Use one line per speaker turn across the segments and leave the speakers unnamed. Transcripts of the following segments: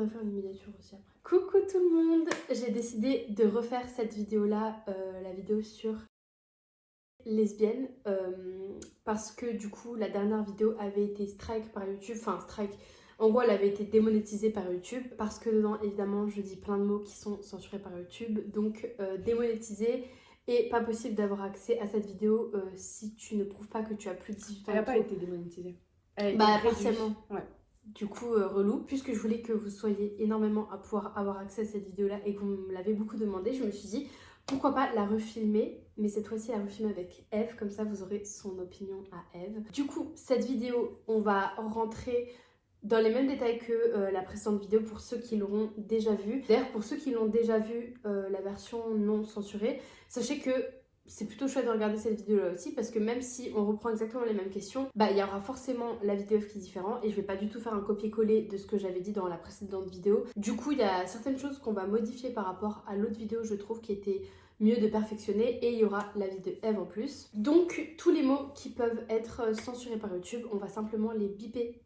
On va faire une miniature aussi après. Coucou tout le monde, j'ai décidé de refaire cette vidéo là, la vidéo sur lesbienne, parce que du coup la dernière vidéo avait été strike par YouTube, enfin strike, en gros elle avait été démonétisée par YouTube parce que dedans évidemment je dis plein de mots qui sont censurés par YouTube, donc démonétisée et pas possible d'avoir accès à cette vidéo si tu ne prouves pas que tu as plus de 18 ans.
Elle n'a pas été démonétisée. Elle a été
Bah
réduite.
partiellement.
Ouais.
Du coup, relou. Puisque je voulais que vous soyez énormément à pouvoir avoir accès à cette vidéo-là et que vous me l'avez beaucoup demandé, je me suis dit pourquoi pas la refilmer, mais cette fois-ci la refilmer avec Eve, comme ça vous aurez son opinion à Eve. Du coup, cette vidéo, on va rentrer dans les mêmes détails que la précédente vidéo pour ceux qui l'auront déjà vue. D'ailleurs, pour ceux qui l'ont déjà vue, la version non censurée, sachez que c'est plutôt chouette de regarder cette vidéo là aussi parce que même si on reprend exactement les mêmes questions, bah il y aura forcément la vidéo qui est différente et je vais pas du tout faire un copier-coller de ce que j'avais dit dans la précédente vidéo. Du coup, il y a certaines choses qu'on va modifier par rapport à l'autre vidéo, je trouve, qui était mieux de perfectionner, et il y aura l'avis de Eve en plus. Donc tous les mots qui peuvent être censurés par YouTube, on va simplement les biper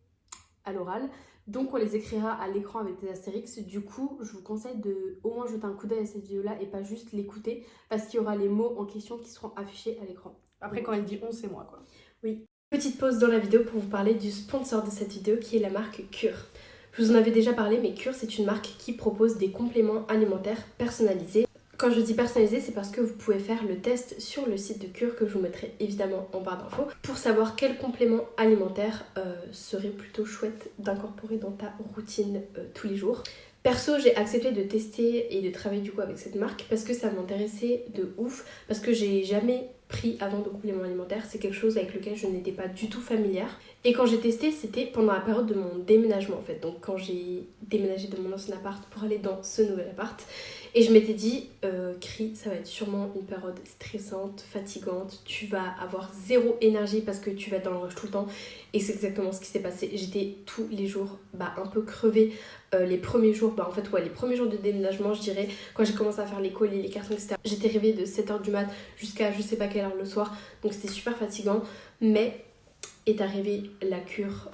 à l'oral. Donc on les écrira à l'écran avec des astérix. Du coup, je vous conseille de au moins jeter un coup d'œil à cette vidéo-là et pas juste l'écouter parce qu'il y aura les mots en question qui seront affichés à l'écran.
Après, quand elle dit on, c'est moi, quoi.
Oui. Petite pause dans la vidéo pour vous parler du sponsor de cette vidéo qui est la marque Cure. Je vous en avais déjà parlé, mais Cure, c'est une marque qui propose des compléments alimentaires personnalisés. Quand je dis personnalisé, c'est parce que vous pouvez faire le test sur le site de Cure que je vous mettrai évidemment en barre d'infos pour savoir quel complément alimentaire serait plutôt chouette d'incorporer dans ta routine tous les jours. Perso, j'ai accepté de tester et de travailler du coup avec cette marque parce que ça m'intéressait de ouf, parce que j'ai jamais pris avant de compléments alimentaires, c'est quelque chose avec lequel je n'étais pas du tout familière. Et quand j'ai testé, c'était pendant la période de mon déménagement en fait, donc quand j'ai déménagé de mon ancien appart pour aller dans ce nouvel appart. Et je m'étais dit, Cri, ça va être sûrement une période stressante, fatigante, tu vas avoir zéro énergie parce que tu vas être dans le rush tout le temps. Et c'est exactement ce qui s'est passé. J'étais tous les jours un peu crevée. Les premiers jours, les premiers jours de déménagement, je dirais, quand j'ai commencé à faire les colis, les cartons, etc. J'étais réveillée de 7h du mat jusqu'à je sais pas quelle heure le soir. Donc c'était super fatigant. Mais est arrivée la cure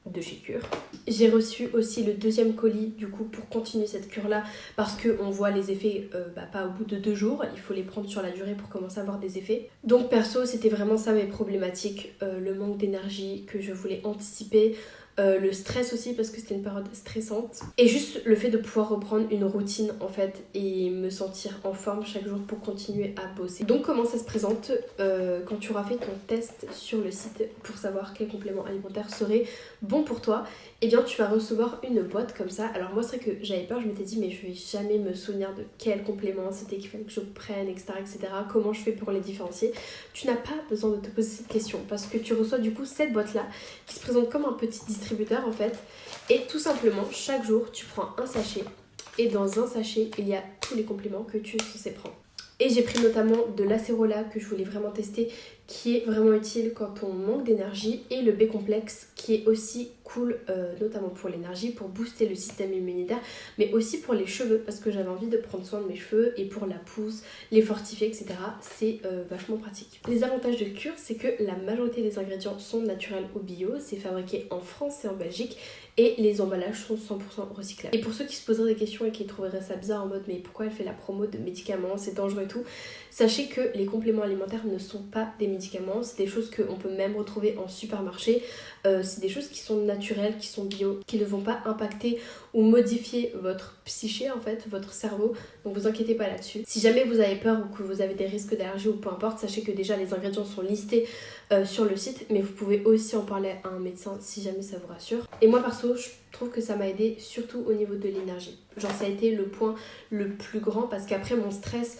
de chez Cure. J'ai reçu aussi le deuxième colis du coup pour continuer cette cure là parce qu'on voit les effets pas au bout de 2 jours, il faut les prendre sur la durée pour commencer à avoir des effets. Donc perso c'était vraiment ça mes problématiques, le manque d'énergie que je voulais anticiper, le stress aussi parce que c'était une période stressante et juste le fait de pouvoir reprendre une routine en fait et me sentir en forme chaque jour pour continuer à bosser. Donc comment ça se présente quand tu auras fait ton test sur le site pour savoir quel complément alimentaire serait bon pour toi, et bien tu vas recevoir une boîte comme ça. Alors moi c'est vrai que j'avais peur, je m'étais dit mais je vais jamais me souvenir de quel complément c'était qu'il fallait que je prenne, etc., comment je fais pour les différencier. Tu n'as pas besoin de te poser cette question parce que tu reçois du coup cette boîte là qui se présente comme un petit distributeur en fait, et tout simplement chaque jour tu prends un sachet et dans un sachet il y a tous les compléments que tu es censé prendre. Et j'ai pris notamment de l'acérola que je voulais vraiment tester, qui est vraiment utile quand on manque d'énergie, et le B-complexe qui est aussi cool, notamment pour l'énergie, pour booster le système immunitaire, mais aussi pour les cheveux parce que j'avais envie de prendre soin de mes cheveux et pour la pousse, les fortifier, etc. C'est vachement pratique. Les avantages de Cure, c'est que la majorité des ingrédients sont naturels ou bio, c'est fabriqué en France et en Belgique, et les emballages sont 100% recyclables. Et pour ceux qui se poseraient des questions et qui trouveraient ça bizarre en mode mais pourquoi elle fait la promo de médicaments, c'est dangereux et tout, sachez que les compléments alimentaires ne sont pas des médicaments, c'est des choses qu'on peut même retrouver en supermarché, c'est des choses qui sont naturelles, qui sont bio, qui ne vont pas impacter ou modifier votre psyché en fait, votre cerveau, donc vous inquiétez pas là-dessus. Si jamais vous avez peur ou que vous avez des risques d'allergie ou peu importe, sachez que déjà les ingrédients sont listés sur le site, mais vous pouvez aussi en parler à un médecin si jamais ça vous rassure. Et moi perso, je trouve que ça m'a aidé surtout au niveau de l'énergie. Genre ça a été le point le plus grand parce qu'après mon stress,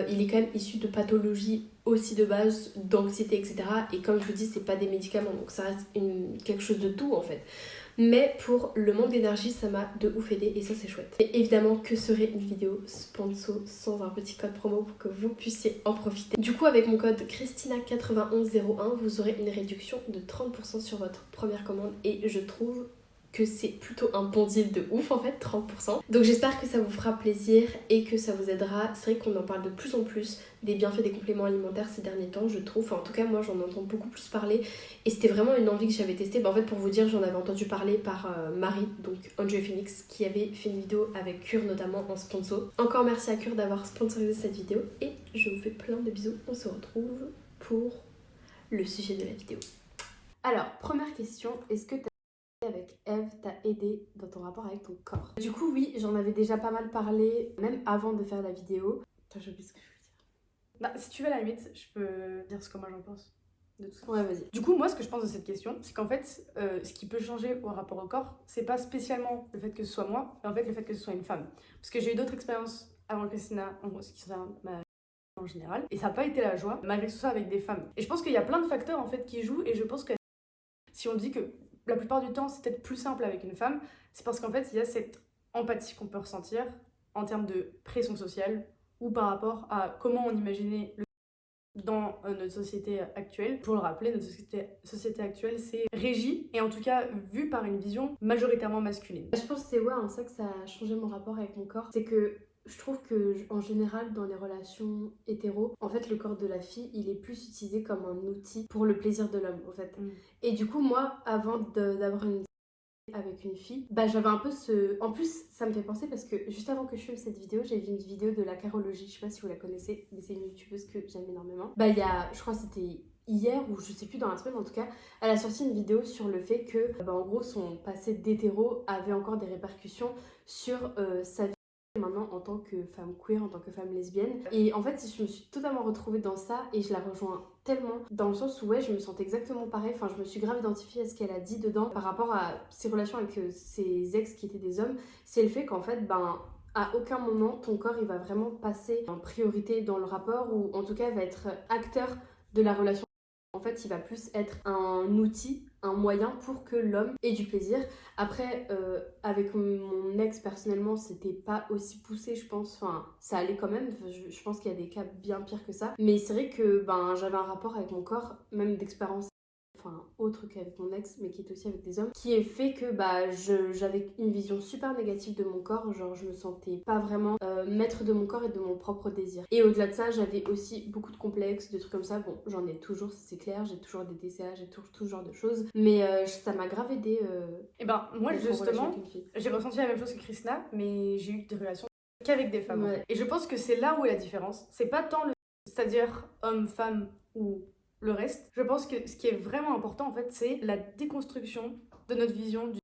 il est quand même issu de pathologies aussi de base, d'anxiété, etc. Et comme je vous dis, c'est pas des médicaments, donc ça reste quelque chose de doux en fait. Mais pour le manque d'énergie, ça m'a de ouf aidé et ça c'est chouette. Et évidemment, que serait une vidéo sponsor sans un petit code promo pour que vous puissiez en profiter. Du coup, avec mon code Christina9101, vous aurez une réduction de 30% sur votre première commande et je trouve que c'est plutôt un bon deal de ouf en fait, 30%. Donc j'espère que ça vous fera plaisir et que ça vous aidera. C'est vrai qu'on en parle de plus en plus des bienfaits des compléments alimentaires ces derniers temps, je trouve. Enfin, en tout cas, moi j'en entends beaucoup plus parler et c'était vraiment une envie que j'avais testée. En fait, pour vous dire, j'en avais entendu parler par Marie, donc Enjoy Phoenix, qui avait fait une vidéo avec Cure notamment en sponsor. Encore merci à Cure d'avoir sponsorisé cette vidéo et je vous fais plein de bisous. On se retrouve pour le sujet de la vidéo. Alors, première question, est-ce que avec Eve t'a aidé dans ton rapport avec ton corps? Du coup oui, j'en avais déjà pas mal parlé, même avant de faire la vidéo. Attends, j'ai oublié ce que je voulais dire.
Bah, si tu veux, à la limite, je peux dire ce que moi j'en pense de tout ça.
Ouais, vas-y.
Du coup, moi, ce que je pense de cette question, c'est qu'en fait, ce qui peut changer au rapport au corps, c'est pas spécialement le fait que ce soit moi, mais en fait le fait que ce soit une femme. Parce que j'ai eu d'autres expériences avant Christina, en ce qui concerne ma en général, et ça n'a pas été la joie, malgré tout ça avec des femmes. Et je pense qu'il y a plein de facteurs en fait qui jouent, et je pense que si on dit que la plupart du temps c'est peut-être plus simple avec une femme, c'est parce qu'en fait il y a cette empathie qu'on peut ressentir en termes de pression sociale ou par rapport à comment on imaginait le dans notre société actuelle. Pour le rappeler, notre société actuelle c'est régi et en tout cas vu par une vision majoritairement masculine.
Je pense que c'est ouais, ça que ça a changé mon rapport avec mon corps. C'est que je trouve que en général dans les relations hétéro, en fait le corps de la fille il est plus utilisé comme un outil pour le plaisir de l'homme en fait. Et du coup moi avant d'avoir une avec une fille, bah j'avais un peu ce... En plus ça me fait penser parce que juste avant que je filme cette vidéo, j'ai vu une vidéo de la Carologie, je sais pas si vous la connaissez, mais c'est une youtubeuse que j'aime énormément. Bah il y a, je crois que c'était hier ou je sais plus dans la semaine en tout cas, elle a sorti une vidéo sur le fait que bah, en gros son passé d'hétéro avait encore des répercussions sur sa vie maintenant en tant que femme queer, en tant que femme lesbienne. Et en fait je me suis totalement retrouvée dans ça et je la rejoins tellement dans le sens où ouais je me sentais exactement pareil, enfin je me suis grave identifiée à ce qu'elle a dit dedans par rapport à ses relations avec ses ex qui étaient des hommes. C'est le fait qu'en fait ben à aucun moment ton corps il va vraiment passer en priorité dans le rapport ou en tout cas il va être acteur de la relation. En fait, il va plus être un outil, un moyen pour que l'homme ait du plaisir. Après, avec mon ex, personnellement, c'était pas aussi poussé, je pense. Enfin, ça allait quand même. Je pense qu'il y a des cas bien pires que ça. Mais c'est vrai que ben, j'avais un rapport avec mon corps, même d'expérience, enfin autre qu'avec mon ex mais qui est aussi avec des hommes, qui est fait que bah j'avais une vision super négative de mon corps, genre je me sentais pas vraiment maître de mon corps et de mon propre désir. Et au-delà de ça j'avais aussi beaucoup de complexes, de trucs comme ça, bon j'en ai toujours, c'est clair, j'ai toujours des TCA, j'ai toujours tout ce genre de choses, mais ça m'a grave aidé.
Et ben moi justement j'ai ressenti la même chose que Christina, mais j'ai eu des relations qu'avec des femmes. Ouais. Et je pense que c'est là où est la différence, c'est pas tant le c'est-à-dire homme, femme ou le reste. Je pense que ce qui est vraiment important en fait c'est la déconstruction de notre vision du...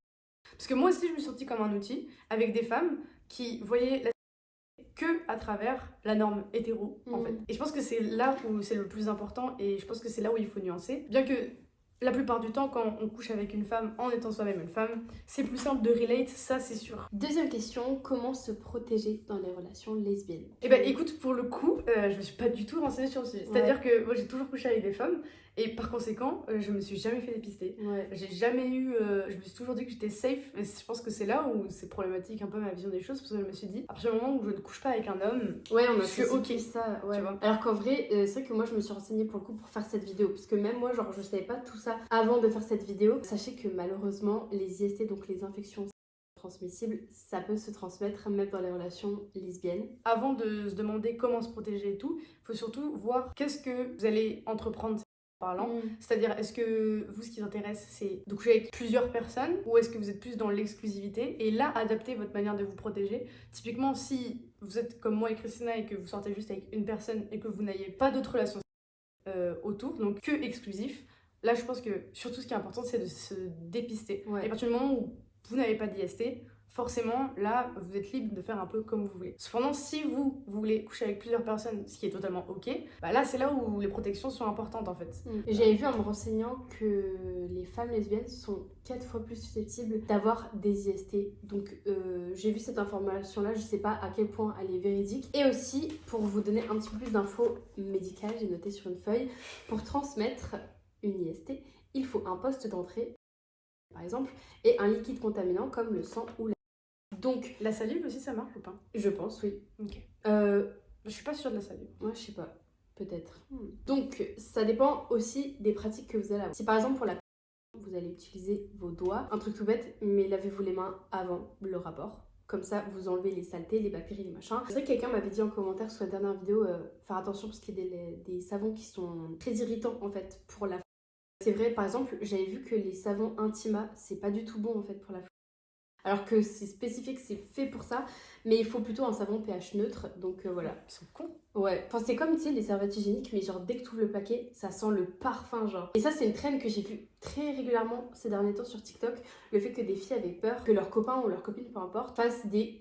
Parce que moi aussi je me suis sentie comme un outil avec des femmes qui voyaient la que à travers la norme hétéro en fait. Et je pense que c'est là où c'est le plus important et je pense que c'est là où il faut nuancer. Bien que la plupart du temps, quand on couche avec une femme en étant soi-même une femme, c'est plus simple de relate, ça c'est sûr.
Deuxième question, comment se protéger dans les relations lesbiennes?
Eh ben écoute, pour le coup, je me suis pas du tout renseignée sur le sujet. C'est-à-dire que moi j'ai toujours couché avec des femmes et par conséquent, je me suis jamais fait dépister. Ouais. J'ai jamais eu... je me suis toujours dit que j'étais safe et je pense que c'est là où c'est problématique un peu ma vision des choses parce que je me suis dit, à partir du moment où je ne couche pas avec un homme,
ouais, on a
je suis ok.
Ça, ouais. Tu vois. Alors qu'en vrai, c'est vrai que moi je me suis renseignée pour le coup pour faire cette vidéo parce que même moi genre je savais pas tout ça avant de faire cette vidéo. Sachez que malheureusement les IST, donc les infections transmissibles, ça peut se transmettre même dans les relations lesbiennes.
Avant de se demander comment se protéger et tout, il faut surtout voir qu'est-ce que vous allez entreprendre parlant. C'est-à-dire, est-ce que vous, ce qui vous intéresse, c'est de coucher avec plusieurs personnes ou est-ce que vous êtes plus dans l'exclusivité? Et là, adaptez votre manière de vous protéger. Typiquement, si vous êtes comme moi et Christina et que vous sortez juste avec une personne et que vous n'ayez pas d'autres relations autour, donc que exclusif, là, je pense que surtout ce qui est important, c'est de se dépister. Ouais. Et à partir du moment où vous n'avez pas d'IST, forcément, là, vous êtes libre de faire un peu comme vous voulez. Cependant, si vous voulez coucher avec plusieurs personnes, ce qui est totalement ok, bah là, c'est là où les protections sont importantes, en fait.
J'avais vu en me renseignant que les femmes lesbiennes sont 4 fois plus susceptibles d'avoir des IST. Donc, j'ai vu cette information-là, je sais pas à quel point elle est véridique. Et aussi, pour vous donner un petit peu plus d'infos médicales, j'ai noté sur une feuille, pour transmettre une IST, il faut un poste d'entrée, par exemple, et un liquide contaminant comme le sang ou la... Donc,
la salive aussi, ça marche ou pas?
Je pense, oui.
Ok. Je suis pas sûre de la salive.
Ouais, je sais pas. Peut-être. Donc, ça dépend aussi des pratiques que vous allez avoir. Si par exemple, pour la vous allez utiliser vos doigts. Un truc tout bête, mais lavez-vous les mains avant le rapport. Comme ça, vous enlevez les saletés, les bactéries, les machins. C'est vrai que quelqu'un m'avait dit en commentaire sur la dernière vidéo, faire attention parce qu'il y a des savons qui sont très irritants en fait pour la. C'est vrai, par exemple, j'avais vu que les savons Intima, c'est pas du tout bon en fait pour la. Alors que c'est spécifique, c'est fait pour ça, mais il faut plutôt un savon pH neutre, donc voilà.
Ils sont cons.
Ouais, enfin c'est comme, tu sais, les serviettes hygiéniques, mais genre dès que tu ouvres le paquet, ça sent le parfum, genre. Et ça, c'est une traîne que j'ai vue très régulièrement ces derniers temps sur TikTok, le fait que des filles avaient peur que leurs copains ou leurs copines, peu importe, fassent des...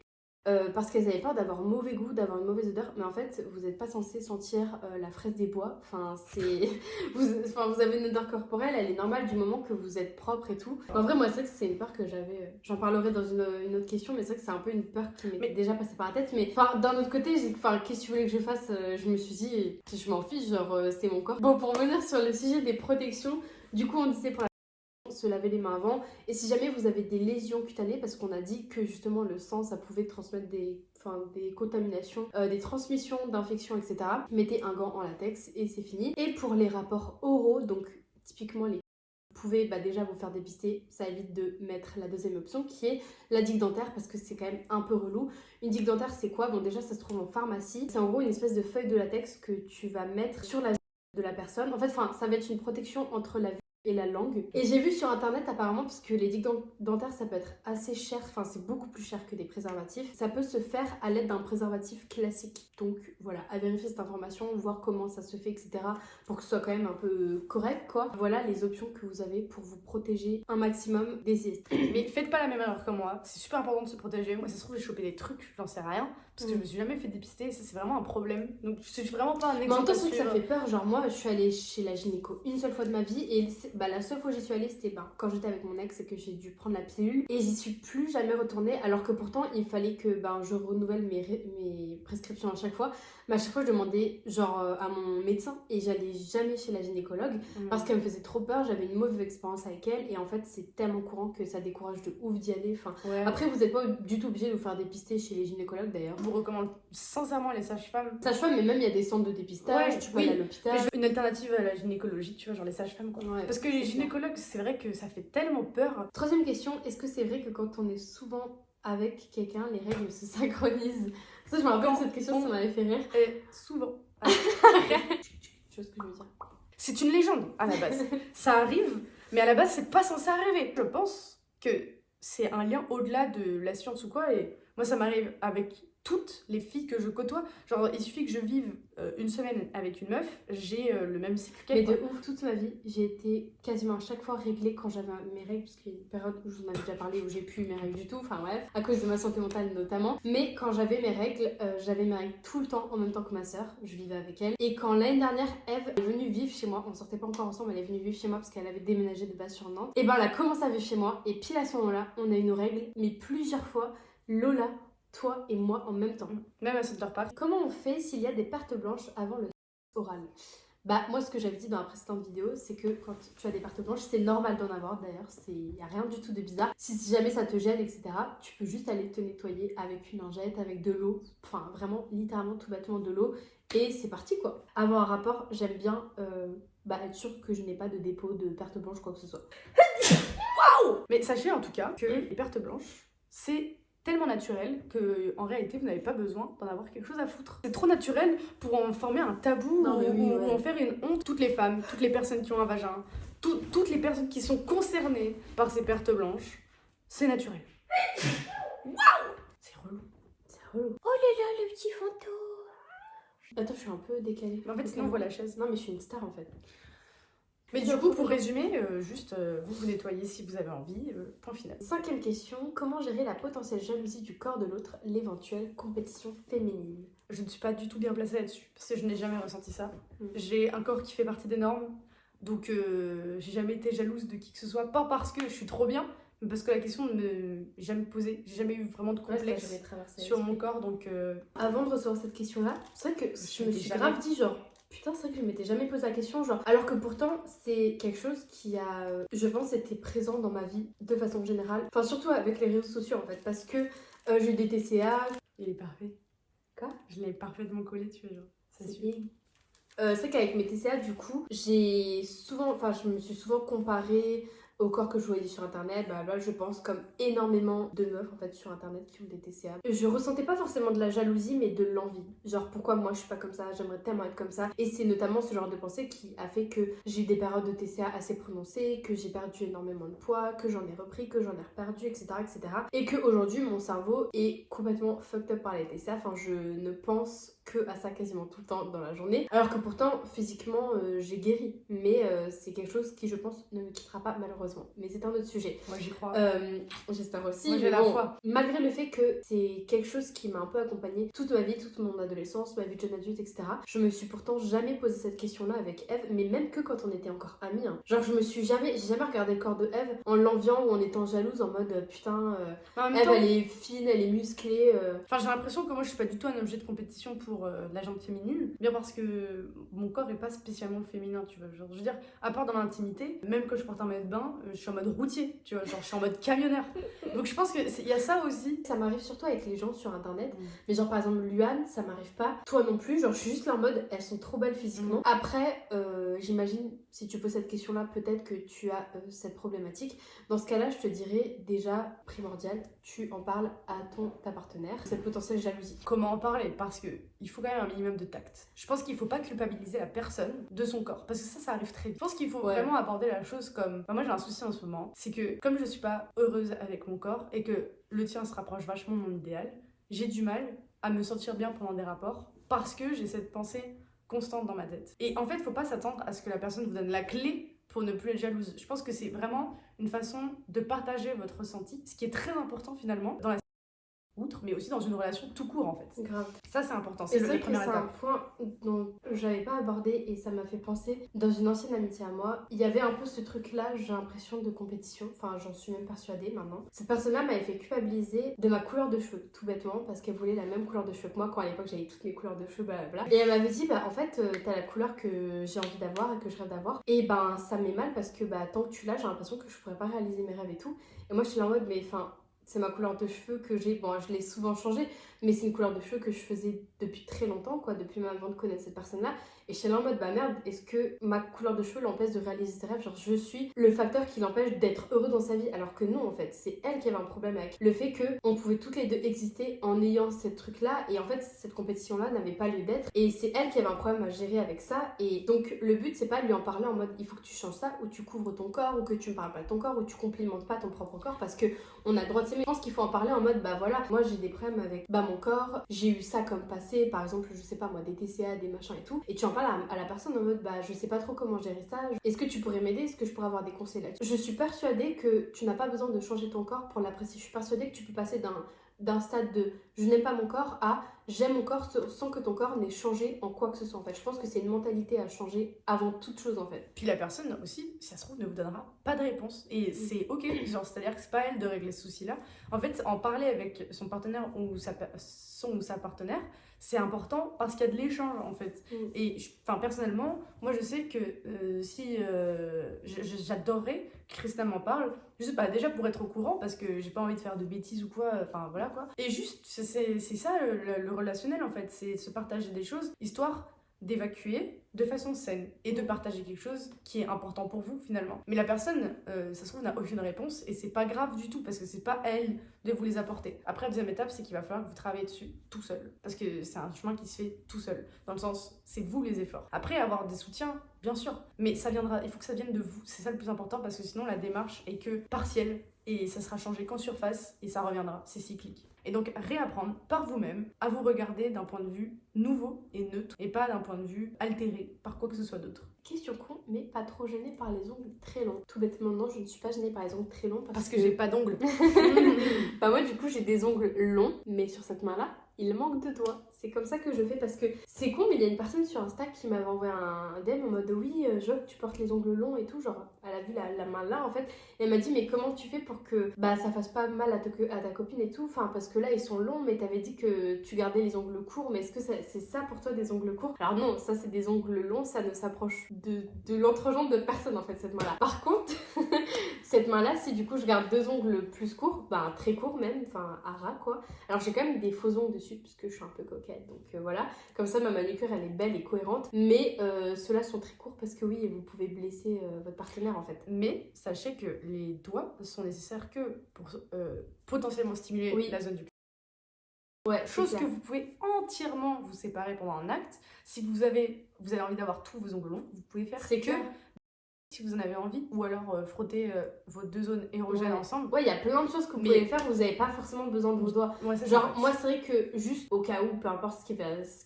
parce qu'elles avaient peur d'avoir mauvais goût, d'avoir une mauvaise odeur, mais en fait, vous n'êtes pas censé sentir la fraise des bois. Enfin, c'est... vous avez une odeur corporelle, elle est normale du moment que vous êtes propre et tout. En vrai, moi, c'est vrai que c'est une peur que j'avais... J'en parlerai dans une autre question, mais c'est vrai que c'est un peu une peur qui m'est déjà passée par la tête. Mais d'un autre côté, qu'est-ce que tu voulais que je fasse? Je me suis dit, je m'en fiche, genre, c'est mon corps. Bon, pour revenir sur le sujet des protections, du coup, on disait pour se laver les mains avant, et si jamais vous avez des lésions cutanées, parce qu'on a dit que justement le sang ça pouvait transmettre des contaminations, des transmissions d'infections, etc. Mettez un gant en latex et c'est fini. Et pour les rapports oraux, donc typiquement vous pouvez déjà vous faire dépister, ça évite de mettre la deuxième option qui est la digue dentaire parce que c'est quand même un peu relou. Une digue dentaire c'est quoi? Bon déjà ça se trouve en pharmacie, c'est en gros une espèce de feuille de latex que tu vas mettre sur la de la personne. En fait ça va être une protection entre la et la langue. Et j'ai vu sur internet apparemment, parce que les digues dentaires ça peut être assez cher, enfin c'est beaucoup plus cher que des préservatifs, ça peut se faire à l'aide d'un préservatif classique. Donc voilà, à vérifier cette information, voir comment ça se fait, etc. pour que ce soit quand même un peu correct quoi. Voilà les options que vous avez pour vous protéger un maximum des IST.
Mais faites pas la même erreur que moi, c'est super important de se protéger. Moi ça se trouve j'ai chopé des trucs, j'en sais rien, parce que je me suis jamais fait dépister, ça c'est vraiment un problème. Donc je suis vraiment pas un exemple.
Mais en même temps ça fait peur, genre moi je suis allée chez la gynéco une seule fois de ma vie et la seule fois où j'y suis allée c'était quand j'étais avec mon ex et que j'ai dû prendre la pilule et j'y suis plus jamais retournée alors que pourtant il fallait que je renouvelle mes prescriptions à chaque fois. Mais à chaque fois je demandais genre à mon médecin et j'allais jamais chez la gynécologue parce qu'elle me faisait trop peur, j'avais une mauvaise expérience avec elle et en fait c'est tellement courant que ça décourage de ouf d'y aller. Après vous n'êtes pas du tout obligé de vous faire dépister chez les gynécologues d'ailleurs.
Je vous recommande sincèrement les sages-femmes.
Sages-femmes, mais même il y a des centres de dépistage, tu peux aller à l'hôpital.
Une alternative à la gynécologie, tu vois, genre les sages-femmes quoi.
Ouais,
parce que les gynécologues, c'est vrai que ça fait tellement peur.
Troisième question, est-ce que c'est vrai que quand on est souvent avec quelqu'un, les règles se synchronisent? Ça, je me rappelle cette question, ça m'avait fait rire.
Souvent.
Tu vois ce que je veux dire?
C'est une légende à la base. Ça arrive, mais à la base, c'est pas censé arriver. Je pense que c'est un lien au-delà de la science ou quoi, et moi, ça m'arrive avec toutes les filles que je côtoie. Genre, il suffit que je vive une semaine avec une meuf, j'ai le même cycle qu'elle.
Mais de ouf, toute ma vie, j'ai été quasiment à chaque fois réglée quand j'avais mes règles, parce qu'il y a une période où je vous en avais déjà parlé, où j'ai plus mes règles du tout, enfin bref, à cause de ma santé mentale notamment. Mais quand j'avais mes règles tout le temps en même temps que ma soeur, je vivais avec elle. Et quand l'année dernière, Eve est venue vivre chez moi, on sortait pas encore ensemble, elle est venue vivre chez moi parce qu'elle avait déménagé de base sur Nantes, et elle a commencé à vivre chez moi, et pile à ce moment-là, on a eu nos règles, mais plusieurs fois, Lola, toi et moi en même temps.
Même à cette heure pas.
Comment on fait s'il y a des pertes blanches avant le oral? Moi ce que j'avais dit dans la précédente vidéo, c'est que quand tu as des pertes blanches, c'est normal d'en avoir d'ailleurs, il n'y a rien du tout de bizarre. Si jamais ça te gêne, etc., tu peux juste aller te nettoyer avec une lingette, avec de l'eau, enfin vraiment littéralement tout bêtement de l'eau, et c'est parti quoi. Avant un rapport, j'aime bien être sûre que je n'ai pas de dépôt de pertes blanches, quoi que ce soit.
Waouh! Mais sachez en tout cas que les pertes blanches, c'est tellement naturel que en réalité vous n'avez pas besoin d'en avoir quelque chose à foutre. C'est trop naturel pour en former un tabou ou en faire une honte. Toutes les femmes, toutes les personnes qui ont un vagin, toutes les personnes qui sont concernées par ces pertes blanches, c'est naturel. Waouh! C'est relou.
C'est relou. Oh là là, le petit fantôme. Attends, je suis un peu décalée.
Mais en fait, sinon on voit la chaise.
Non, mais je suis une star en fait.
Mais du coup, pour résumer, vous nettoyez si vous avez envie, point final.
Cinquième question, comment gérer la potentielle jalousie du corps de l'autre, l'éventuelle compétition féminine?
Je ne suis pas du tout bien placée là-dessus, parce que je n'ai jamais ressenti ça. J'ai un corps qui fait partie des normes, donc j'ai jamais été jalouse de qui que ce soit, pas parce que je suis trop bien, mais parce que la question ne m'est jamais posée. J'ai jamais eu vraiment de complexe sur mon corps, donc...
Avant de recevoir cette question-là, c'est vrai que je me suis grave dit genre... Putain, c'est vrai que je m'étais jamais posé la question, genre... Alors que pourtant, c'est quelque chose qui a, je pense, été présent dans ma vie, de façon générale. Enfin, surtout avec les réseaux sociaux, en fait, parce que j'ai eu des TCA...
Il est parfait.
Quoi?
Je l'ai parfaitement collé, tu vois, genre.
C'est bien. C'est vrai qu'avec mes TCA, du coup, je me suis souvent comparée au corps que je voyais sur internet, je pense comme énormément de meufs en fait sur internet qui ont des TCA. Je ressentais pas forcément de la jalousie mais de l'envie. Genre pourquoi moi je suis pas comme ça, j'aimerais tellement être comme ça. Et c'est notamment ce genre de pensée qui a fait que j'ai eu des périodes de TCA assez prononcées, que j'ai perdu énormément de poids, que j'en ai repris, que j'en ai reperdu, etc. etc. Et qu'aujourd'hui mon cerveau est complètement fucked up par les TCA. Enfin je ne pense que à ça quasiment tout le temps dans la journée. Alors que pourtant physiquement j'ai guéri. Mais c'est quelque chose qui je pense ne me quittera pas malheureusement. Mais c'est un autre sujet.
Moi j'y crois.
J'espère aussi.
Moi j'ai la foi.
Malgré le fait que c'est quelque chose qui m'a un peu accompagnée toute ma vie, toute mon adolescence, ma vie de jeune adulte, etc. Je me suis pourtant jamais posé cette question-là avec Eve, mais même que quand on était encore amis. Hein. Genre j'ai jamais regardé le corps de Eve en l'enviant ou en étant jalouse en mode putain, Eve elle est fine, elle est musclée.
Enfin j'ai l'impression que moi je suis pas du tout un objet de compétition pour la gente féminine, bien parce que mon corps est pas spécialement féminin, tu vois. Genre je veux dire, à part dans l'intimité, même quand je porte un maillot de bain, je suis en mode routier, tu vois, genre je suis en mode camionneur. Donc je pense que il y a ça aussi.
Ça m'arrive surtout avec les gens sur internet, mais genre par exemple Luan, ça m'arrive pas. Toi non plus, genre je suis juste là en mode elles sont trop belles physiquement. Après, j'imagine si tu poses cette question-là, peut-être que tu as cette problématique. Dans ce cas-là, je te dirais déjà primordial, tu en parles à ta partenaire, cette potentielle jalousie.
Comment en parler? Parce que il faut quand même un minimum de tact. Je pense qu'il faut pas culpabiliser la personne de son corps, parce que ça arrive très vite. Je pense qu'il faut vraiment aborder la chose comme... Enfin, moi j'ai un souci en ce moment, c'est que comme je suis pas heureuse avec mon corps et que le tien se rapproche vachement de mon idéal, j'ai du mal à me sentir bien pendant des rapports parce que j'ai cette pensée constante dans ma tête. Et en fait, faut pas s'attendre à ce que la personne vous donne la clé pour ne plus être jalouse. Je pense que c'est vraiment une façon de partager votre ressenti, ce qui est très important finalement dans la mais aussi dans une relation tout court en fait.
Grave.
Ça c'est important,
c'est la première étape. C'est un point dont j'avais pas abordé et ça m'a fait penser dans une ancienne amitié à moi. Il y avait un peu ce truc là, j'ai l'impression de compétition, enfin j'en suis même persuadée maintenant. Cette personne là m'avait fait culpabiliser de ma couleur de cheveux, tout bêtement, parce qu'elle voulait la même couleur de cheveux que moi quand à l'époque j'avais toutes mes couleurs de cheveux, blablabla. Et elle m'avait dit en fait t'as la couleur que j'ai envie d'avoir et que je rêve d'avoir. Et ça me met mal parce que tant que tu l'as, j'ai l'impression que je pourrais pas réaliser mes rêves et tout. Et moi je suis là en mode mais enfin c'est ma couleur de cheveux que j'ai, je l'ai souvent changée, mais c'est une couleur de cheveux que je faisais depuis très longtemps, quoi, depuis même avant de connaître cette personne-là. Et je suis là en mode, merde, est-ce que ma couleur de cheveux l'empêche de réaliser ses rêves? Genre, je suis le facteur qui l'empêche d'être heureux dans sa vie, alors que non, en fait, c'est elle qui avait un problème avec le fait qu'on pouvait toutes les deux exister en ayant ce truc-là, et en fait, cette compétition-là n'avait pas lieu d'être, et c'est elle qui avait un problème à gérer avec ça, et donc le but, c'est pas de lui en parler en mode, il faut que tu changes ça, ou tu couvres ton corps, ou que tu me parles pas de ton corps, ou tu complimentes pas ton propre corps, parce que on a le droit de s'aimer. Je pense qu'il faut en parler en mode, voilà, moi j'ai des problèmes avec mon corps, j'ai eu ça comme passé, par exemple, je sais pas moi, des TCA, des machins et tout, et tu en parles à la personne en mode, je sais pas trop comment gérer ça, est-ce que tu pourrais m'aider, est-ce que je pourrais avoir des conseils là-dessus? Je suis persuadée que tu n'as pas besoin de changer ton corps pour l'apprécier, je suis persuadée que tu peux passer d'un stade de je n'aime pas mon corps à j'aime mon corps sans que ton corps n'ait changé en quoi que ce soit en fait. Je pense que c'est une mentalité à changer avant toute chose en fait.
Puis la personne aussi, si ça se trouve, ne vous donnera pas de réponse et c'est ok, genre c'est-à-dire que c'est pas à elle de régler ce souci-là. En fait, en parler avec son partenaire ou sa partenaire, c'est important parce qu'il y a de l'échange en fait. Et personnellement, moi je sais que si j'adorerais que Christina m'en parle, je sais pas, déjà pour être au courant parce que j'ai pas envie de faire de bêtises ou quoi, enfin voilà quoi. Et juste, c'est ça le relationnel en fait, c'est se partager des choses, histoire d'évacuer de façon saine et de partager quelque chose qui est important pour vous finalement. Mais la personne, ça se trouve, n'a aucune réponse et c'est pas grave du tout parce que c'est pas à elle de vous les apporter. Après, la deuxième étape, c'est qu'il va falloir que vous travaillez dessus tout seul parce que c'est un chemin qui se fait tout seul. Dans le sens, c'est vous les efforts. Après, avoir des soutiens, bien sûr, mais ça viendra, il faut que ça vienne de vous. C'est ça le plus important parce que sinon, la démarche est que partielle et ça sera changé qu'en surface et ça reviendra. C'est cyclique. Et donc réapprendre par vous-même à vous regarder d'un point de vue nouveau et neutre et pas d'un point de vue altéré par quoi que ce soit d'autre.
Question con, mais pas trop gênée par les ongles très longs. Tout bêtement, non, je ne suis pas gênée par les ongles très longs
parce que j'ai pas d'ongles.
Moi du coup j'ai des ongles longs, mais sur cette main-là, il manque de doigts. C'est comme ça que je fais parce que c'est con, mais il y a une personne sur Insta qui m'avait envoyé un DM en mode oui, je vois que tu portes les ongles longs et tout, genre elle a vu la main là en fait, et elle m'a dit mais comment tu fais pour que ça fasse pas mal à ta copine et tout, enfin parce que là ils sont longs, mais t'avais dit que tu gardais les ongles courts, mais est-ce que c'est ça pour toi des ongles courts? Alors non, ça c'est des ongles longs, ça ne s'approche de l'entrejambe de personne en fait cette main là. Par contre cette main-là, si du coup je garde 2 ongles plus courts, bah très courts même, enfin à ras quoi. Alors j'ai quand même des faux ongles dessus parce que je suis un peu coquette, donc voilà. Comme ça ma manucure elle est belle et cohérente. Mais ceux-là sont très courts parce que oui, vous pouvez blesser votre partenaire en fait.
Mais sachez que les doigts sont nécessaires que pour potentiellement stimuler la zone du clitoris.
Ouais,
chose que vous pouvez entièrement vous séparer pendant un acte. Si vous avez envie d'avoir tous vos ongles longs, vous pouvez faire que
clair.
si vous en avez envie, ou alors frotter vos 2 zones érogènes ensemble.
Ouais, il y a plein de choses que vous pouvez faire, vous n'avez pas forcément besoin de vos doigts.
Ouais,
genre, moi, c'est vrai que juste au cas où, peu importe ce qui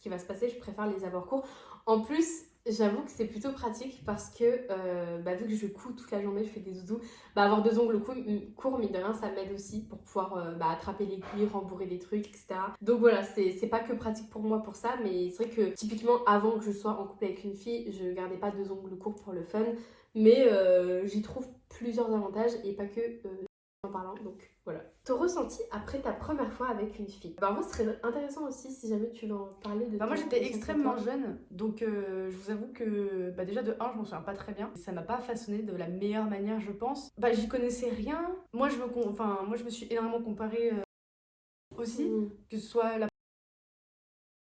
va se passer, je préfère les avoir courts. En plus, j'avoue que c'est plutôt pratique parce que vu que je couds toute la journée, je fais des doudous, avoir 2 ongles courts, mine de rien, ça m'aide aussi pour pouvoir attraper l'aiguille, rembourrer des trucs, etc. Donc voilà, c'est pas que pratique pour moi pour ça, mais c'est vrai que typiquement, avant que je sois en couple avec une fille, je gardais pas 2 ongles courts pour le fun. Mais j'y trouve plusieurs avantages et pas que en parlant, donc voilà. Ton ressenti après ta première fois avec une fille. En vrai, ce serait intéressant aussi si jamais tu veux en parler de
moi j'étais extrêmement jeune, donc je vous avoue que déjà de 1, je m'en souviens pas très bien. Ça m'a pas façonné de la meilleure manière, je pense. J'y connaissais rien. Moi je me suis énormément comparée aussi, que ce soit la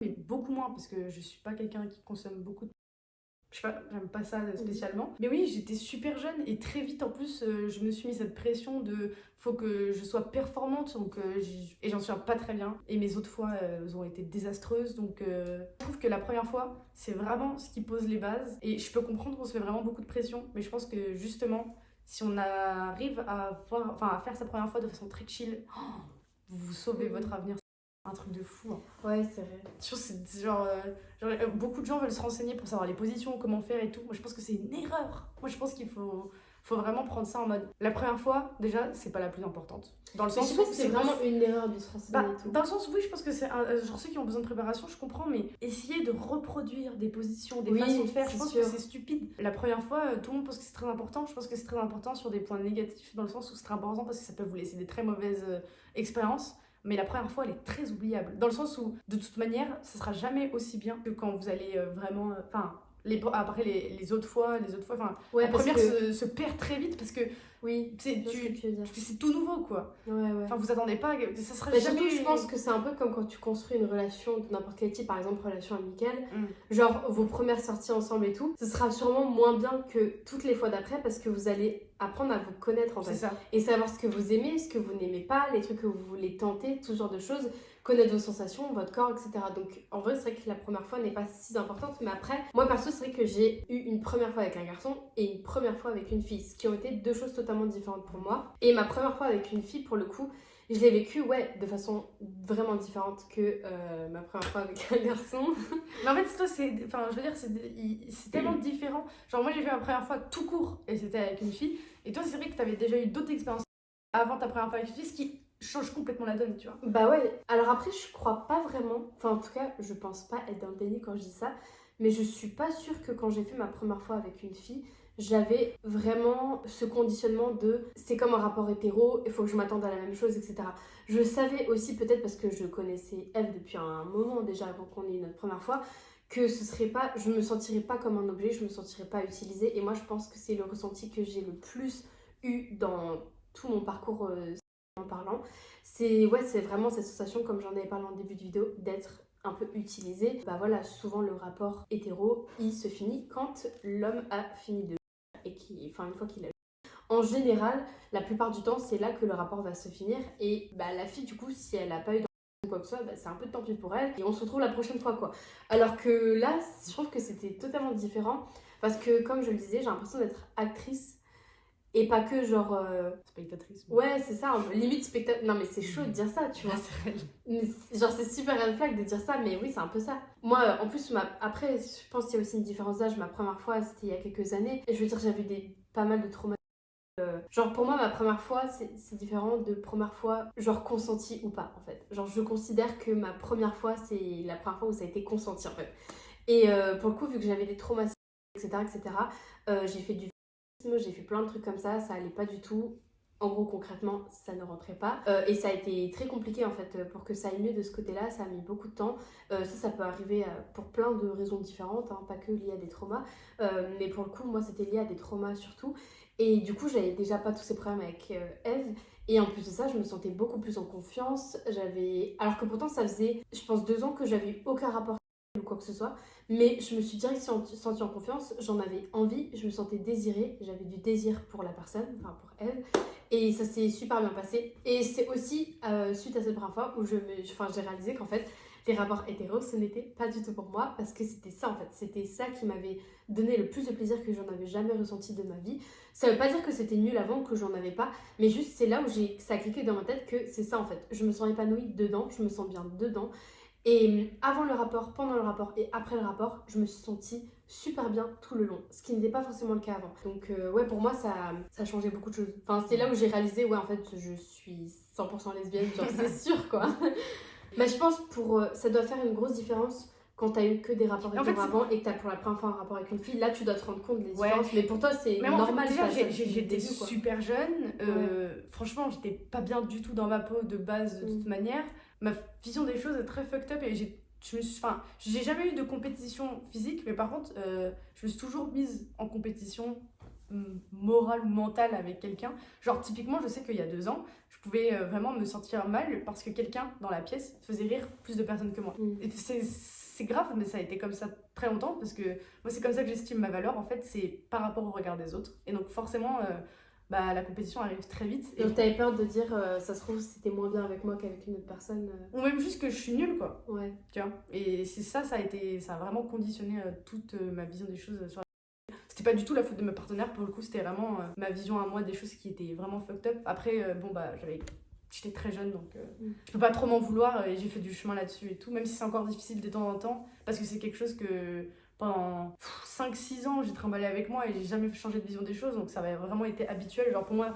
mais beaucoup moins parce que je suis pas quelqu'un qui consomme beaucoup de... Je sais pas, j'aime pas ça spécialement. Mais oui, j'étais super jeune et très vite en plus, je me suis mis cette pression de faut que je sois performante, donc et j'en suis pas très bien. Et mes autres fois, elles ont été désastreuses, donc je trouve que la première fois, c'est vraiment ce qui pose les bases. Et je peux comprendre qu'on se fait vraiment beaucoup de pression, mais je pense que justement, si on arrive à faire sa première fois de façon très chill, vous sauvez votre avenir. Un truc de fou. Hein.
Ouais, c'est vrai.
Je pense que c'est genre beaucoup de gens veulent se renseigner pour savoir les positions, comment faire et tout. Moi, je pense que c'est une erreur. Moi, je pense qu'il faut vraiment prendre ça en mode... La première fois, déjà, c'est pas la plus importante. Dans le sens
où c'est vraiment une erreur de se renseigner et tout.
Dans le sens où, oui, je pense que c'est... genre, ceux qui ont besoin de préparation, je comprends, mais essayer de reproduire des positions, des façons de faire, je pense que c'est stupide. La première fois, tout le monde pense que c'est très important. Je pense que c'est très important sur des points négatifs, dans le sens où c'est très important parce que ça peut vous laisser des très mauvaises expériences. Mais la première fois, elle est très oubliable. Dans le sens où, de toute manière, ça sera jamais aussi bien que quand vous allez vraiment... après, les autres fois, la première se perd très vite parce que c'est tout nouveau, quoi. Vous attendez pas, ça sera jamais...
Surtout, je pense que c'est un peu comme quand tu construis une relation de n'importe quel type, par exemple, relation amicale. Genre, vos premières sorties ensemble et tout, ce sera sûrement moins bien que toutes les fois d'après parce que vous allez apprendre à vous connaître, en fait.
C'est ça.
Et savoir ce que vous aimez, ce que vous n'aimez pas, les trucs que vous voulez tenter, tout ce genre de choses, connaître vos sensations, votre corps, etc. Donc, en vrai, c'est vrai que la première fois n'est pas si importante, mais après, moi, perso, c'est vrai que j'ai eu une première fois avec un garçon et une première fois avec une fille, ce qui ont été 2 choses totalement différentes pour moi. Et ma première fois avec une fille, pour le coup, je l'ai vécu, de façon vraiment différente que ma première fois avec un garçon.
Mais en fait, toi, c'est tellement différent. Genre, moi, j'ai fait ma première fois tout court et c'était avec une fille. Et toi, c'est vrai que tu avais déjà eu d'autres expériences avant ta première fois avec une fille, ce qui change complètement la donne, tu vois.
Ouais. Alors après, je crois pas vraiment. Enfin, en tout cas, je pense pas être dans le déni quand je dis ça. Mais je suis pas sûre que quand j'ai fait ma première fois avec une fille, j'avais vraiment ce conditionnement de c'est comme un rapport hétéro, il faut que je m'attende à la même chose, etc. Je savais aussi, peut-être parce que je connaissais Eve depuis un moment déjà avant qu'on ait eu notre première fois, que je me sentirais pas comme un objet, je me sentirais pas utilisée. Et moi, je pense que c'est le ressenti que j'ai le plus eu dans tout mon parcours en parlant. C'est vraiment cette sensation, comme j'en avais parlé en début de vidéo, d'être un peu utilisée. Souvent le rapport hétéro, il se finit quand l'homme a fini de et une fois qu'il a... En général, la plupart du temps, c'est là que le rapport va se finir. Et la fille, du coup, si elle n'a pas eu de quoi que ce soit, c'est un peu de tant pis pour elle. Et on se retrouve la prochaine fois, quoi. Alors que là, je trouve que c'était totalement différent. Parce que, comme je le disais, j'ai l'impression d'être actrice. Et pas que genre...
Spectatrice.
Ouais, c'est ça, limite spectatrice. Non, mais c'est chaud de dire ça, tu vois. Genre, c'est super red flag de dire ça, mais oui, c'est un peu ça. Moi, en plus, après, je pense qu'il y a aussi une différence d'âge. Ma première fois, c'était il y a quelques années. Et je veux dire, j'avais pas mal de traumatismes. Genre, pour moi, ma première fois, c'est différent de première fois, genre consentie ou pas, en fait. Genre, je considère que ma première fois, c'est la première fois où ça a été consenti, en fait. Et pour le coup, vu que j'avais des traumatismes, etc., j'ai fait du... J'ai fait plein de trucs comme ça allait pas du tout. En gros, concrètement, ça ne rentrait pas. Et ça a été très compliqué en fait pour que ça aille mieux de ce côté-là. Ça a mis beaucoup de temps. Ça peut arriver pour plein de raisons différentes, hein, pas que liées à des traumas. Mais pour le coup, moi, c'était lié à des traumas surtout. Et du coup, j'avais déjà pas tous ces problèmes avec Eve. Et en plus de ça, je me sentais beaucoup plus en confiance. Alors que pourtant, ça faisait, je pense, 2 ans que j'avais eu aucun rapport ou quoi que ce soit. Mais je me suis direct sentie en confiance. J'en avais envie, je me sentais désirée. J'avais du désir pour la personne, enfin pour Eve. Et ça s'est super bien passé. Et c'est aussi suite à cette première fois où j'ai réalisé qu'en fait, les rapports hétéros, ce n'était pas du tout pour moi. Parce que c'était ça en fait. C'était ça qui m'avait donné le plus de plaisir que j'en avais jamais ressenti de ma vie. Ça veut pas dire que c'était nul avant, que j'en avais pas. Mais juste, c'est là où ça a cliqué dans ma tête que c'est ça en fait. Je me sens épanouie dedans, je me sens bien dedans. Et avant le rapport, pendant le rapport et après le rapport, je me suis sentie super bien tout le long, ce qui n'était pas forcément le cas avant. Donc ouais, pour moi, ça a changé beaucoup de choses. Enfin, c'était là où j'ai réalisé, ouais, en fait, je suis 100% lesbienne, genre c'est sûr, quoi. Mais je pense ça doit faire une grosse différence quand t'as eu que des rapports hétéros avant et que t'as pour la première fois un rapport avec une fille. Là, tu dois te rendre compte des différences. Mais pour toi, c'est normal.
Déjà, j'étais super jeune. Franchement, j'étais pas bien du tout dans ma peau de base, de toute manière. Ma vision des choses est très fucked up et j'ai jamais eu de compétition physique, mais par contre, je me suis toujours mise en compétition morale ou mentale avec quelqu'un. Genre, typiquement, je sais qu'il y a 2 ans, je pouvais vraiment me sentir mal parce que quelqu'un dans la pièce faisait rire plus de personnes que moi. Et c'est grave, mais ça a été comme ça très longtemps parce que moi, c'est comme ça que j'estime ma valeur. En fait, c'est par rapport au regard des autres. Et donc, forcément, la compétition arrive très vite.
Donc t'avais peur de dire, ça se trouve, c'était moins bien avec moi qu'avec une autre personne.
Ou même juste que je suis nulle, quoi.
Ouais.
Tu vois. Et c'est ça, ça a vraiment conditionné toute ma vision des choses sur la... C'était pas du tout la faute de ma partenaire, pour le coup, c'était vraiment ma vision à moi des choses qui étaient vraiment fucked up. Après, j'étais très jeune, donc je peux pas trop m'en vouloir et j'ai fait du chemin là-dessus et tout, même si c'est encore difficile de temps en temps, parce que c'est quelque chose que pendant 5-6 ans j'ai trimballé avec moi et j'ai jamais changé de vision des choses, donc ça avait vraiment été habituel. Genre pour moi,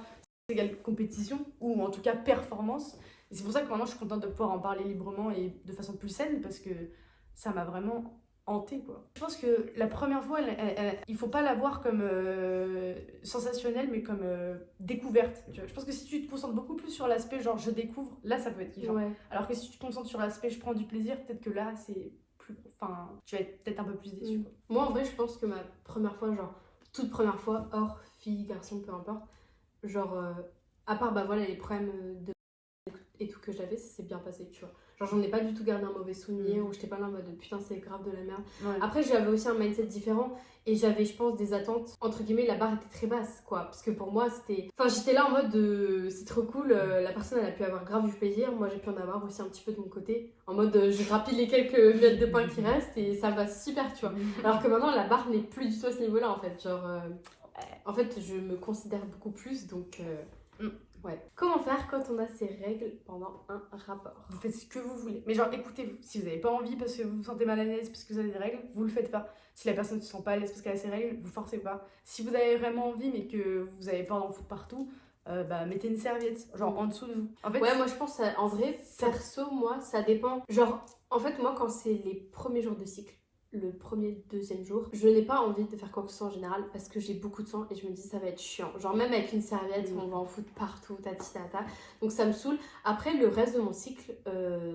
c'est égal compétition ou en tout cas performance. Et c'est pour ça que maintenant je suis contente de pouvoir en parler librement et de façon plus saine parce que ça m'a vraiment hantée, quoi. Je pense que la première fois, il faut pas la voir comme sensationnelle, mais comme découverte. Tu vois. Je pense que si tu te concentres beaucoup plus sur l'aspect genre je découvre, là ça peut être kiffant.
Ouais.
Alors que si tu te concentres sur l'aspect je prends du plaisir, peut-être que là c'est plus... Enfin, tu vas être peut-être un peu plus déçu. Quoi.
Moi en vrai, je pense que ma première fois, genre toute première fois, hors fille, garçon, peu importe, genre à part les problèmes de et tout que j'avais, ça s'est bien passé, tu vois. Genre j'en ai pas du tout gardé un mauvais souvenir ou j'étais pas là en mode putain c'est grave de la merde. Ouais. Après j'avais aussi un mindset différent et j'avais je pense des attentes, entre guillemets la barre était très basse quoi. Parce que pour moi c'était... Enfin j'étais là en mode c'est trop cool, la personne elle a pu avoir grave du plaisir, moi j'ai pu en avoir aussi un petit peu de mon côté. En mode je grappille les quelques miettes de pain qui restent et ça va super tu vois. Alors que maintenant la barre n'est plus du tout à ce niveau là en fait. Genre en fait je me considère beaucoup plus donc... Ouais. Comment faire quand on a ses règles pendant un rapport?
Vous faites ce que vous voulez. Mais genre, écoutez-vous. Si vous n'avez pas envie parce que vous vous sentez mal à l'aise, parce que vous avez des règles, vous le faites pas. Si la personne ne se sent pas à l'aise parce qu'elle a ses règles, vous forcez pas. Si vous avez vraiment envie mais que vous avez peur d'en foutre partout, mettez une serviette, genre en dessous de vous. En fait,
ouais, moi je pense, en vrai, perso, moi, ça dépend. Genre, en fait, moi, quand c'est les premiers jours de cycle, le premier, deuxième jour, je n'ai pas envie de faire quoi que ce soit en général parce que j'ai beaucoup de sang et je me dis ça va être chiant. Genre même avec une serviette, on va en foutre partout, tati tata. Donc ça me saoule. Après le reste de mon cycle,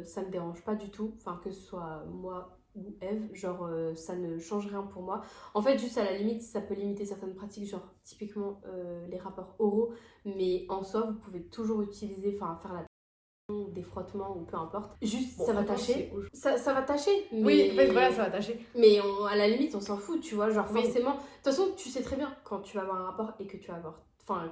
ça me dérange pas du tout. Enfin que ce soit moi ou Eve, genre ça ne change rien pour moi. En fait juste à la limite, ça peut limiter certaines pratiques, genre typiquement les rapports oraux. Mais en soi, vous pouvez toujours utiliser, faire la ou des frottements ou peu importe, juste ça va tâcher, ça va tâcher, mais...
oui en fait voilà ça va tâcher,
mais à la limite on s'en fout tu vois, genre forcément de toute façon tu sais très bien quand tu vas avoir un rapport et que tu vas avoir,